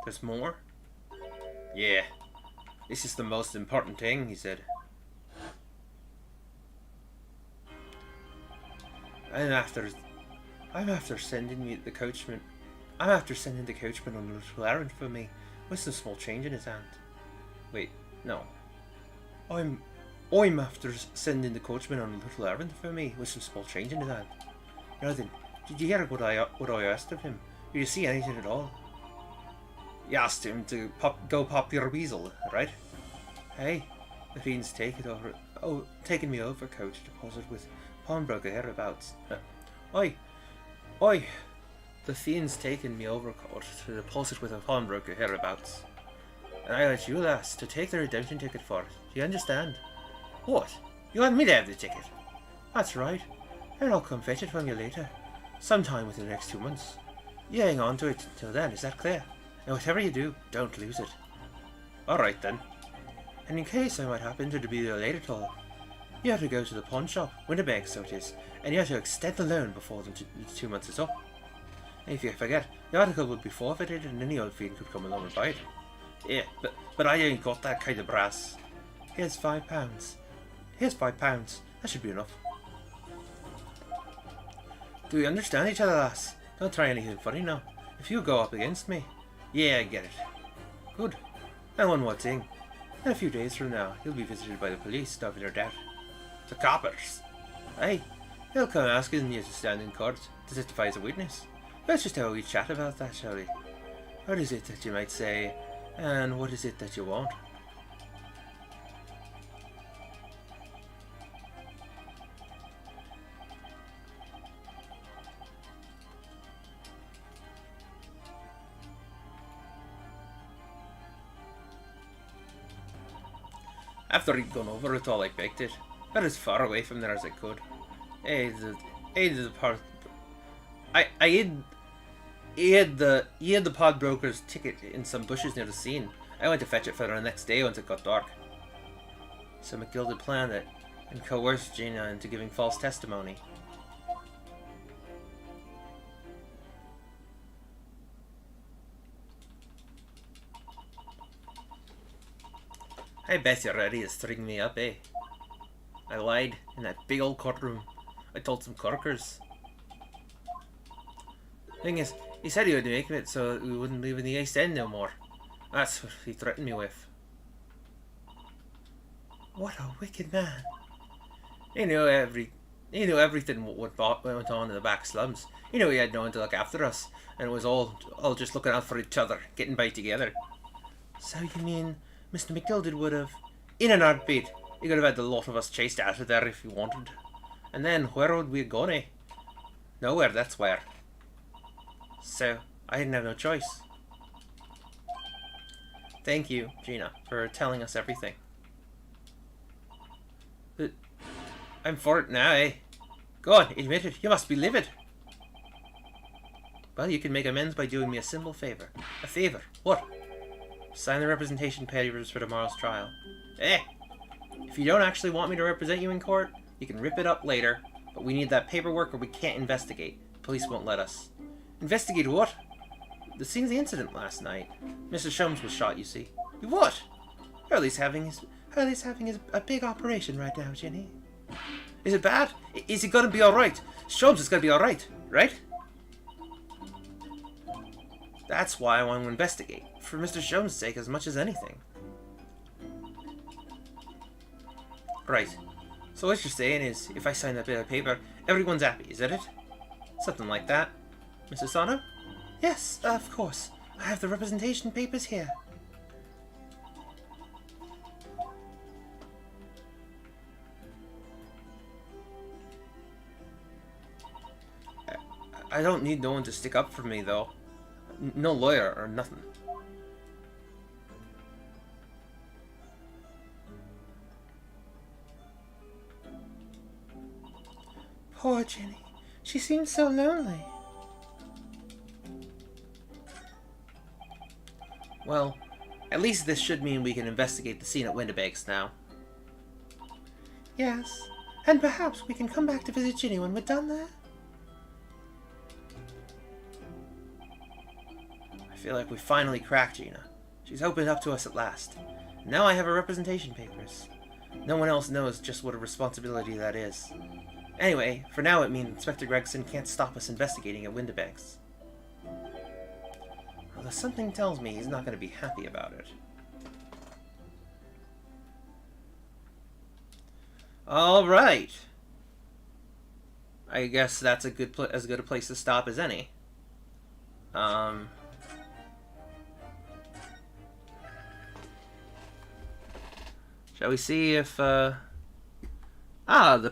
Speaker 2: There's more? Yeah. This is the most important thing, he said. I'm after sending the coachman on a little errand for me, with some small change in his hand. Wait, no. I'm after sending the coachman on a little errand for me, with some small change in his hand. Now then, did you hear what I asked of him? Did you see anything at all? You asked him to go pop your weasel, right? Hey, the fiend's taken me over, coach, deposit with pawnbroker hereabouts. Oi, the fiend's taken me over, coach, to deposit with a pawnbroker hereabouts. And I want you, lass, to take the redemption ticket for it. Do you understand? What? You want me to have the ticket? That's right. And I'll come fetch it from you later. Sometime within the next 2 months. You hang on to it until then, is that clear? And whatever you do, don't lose it. Alright then. And in case I might happen to be there late at all, you have to go to the pawn shop, Winterbank so it is, and you have to extend the loan before the 2 months is up. And if you forget, the article would be forfeited and any old fiend could come along and buy it. Yeah, but I ain't got that kind of brass. Here's £5. Here's £5. That should be enough. Do we understand each other, lass? Don't try anything funny now. If you go up against me... Yeah, I get it. Good. And one more thing. In a few days from now, you'll be visited by the police, starving your debt. The coppers. Aye. They'll come asking you to stand in court to testify as a witness. Let's just have a wee chat about that, shall we? What is it that you might say, and what is it that you want? After he'd gone over it all, I begged it. Got as far away from there as I could. He had the pawnbroker's ticket in some bushes near the scene. I went to fetch it for the next day once it got dark. So McGill had planned it and coerced Gina into giving false testimony. I bet you're ready to string me up, eh? I lied in that big old courtroom. I told some corkers. Thing is, he said he would make it so we wouldn't live in the East End no more. That's what he threatened me with. What a wicked man. He knew everything what went on in the back slums. He knew he had no one to look after us, and it was all just looking out for each other, getting by together. So you mean Mr. McGilded would have... In an heartbeat. He could have had the lot of us chased out of there if he wanted. And then, where would we go, eh? Nowhere, that's where. So, I didn't have no choice. Thank you, Gina, for telling us everything. But I'm for it now, eh? Go on, admit it. You must be livid. Well, you can make amends by doing me a simple favour. A favour? What? Sign the representation papers for tomorrow's trial. Eh? If you don't actually want me to represent you in court, you can rip it up later, but we need that paperwork or we can't investigate. The police won't let us. Investigate what? The scene of the incident last night. Mr. Shums was shot, you see. What? Hurley's having a big operation right now, Jenny. Is it bad? Is he gonna be alright? Shums is gonna be alright, right? That's why I want to investigate. For Mr. Shums' sake as much as anything. Right. So what you're saying is, if I sign that bit of paper, everyone's happy, is that it?
Speaker 1: Something like that. Mrs. Sato?
Speaker 2: Yes, of course. I have the representation papers here.
Speaker 1: I don't need no one to stick up for me, though. No lawyer or nothing.
Speaker 2: Poor Jenny. She seems so lonely.
Speaker 1: Well, at least this should mean we can investigate the scene at Windibanks now.
Speaker 2: Yes, and perhaps we can come back to visit Ginny when we're done there.
Speaker 1: I feel like we finally cracked Gina. She's opened up to us at last. Now I have her representation papers. No one else knows just what a responsibility that is. Anyway, for now it means Inspector Gregson can't stop us investigating at Windibanks. Although something tells me he's not going to be happy about it. Alright. I guess that's a good as good a place to stop as any. Shall we see if, the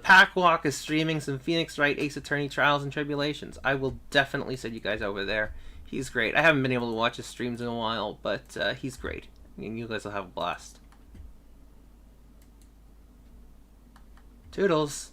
Speaker 1: Pack Walk is streaming some Phoenix Wright Ace Attorney Trials and Tribulations. I will definitely send you guys over there. He's great. I haven't been able to watch his streams in a while, but he's great. And you guys will have a blast. Toodles.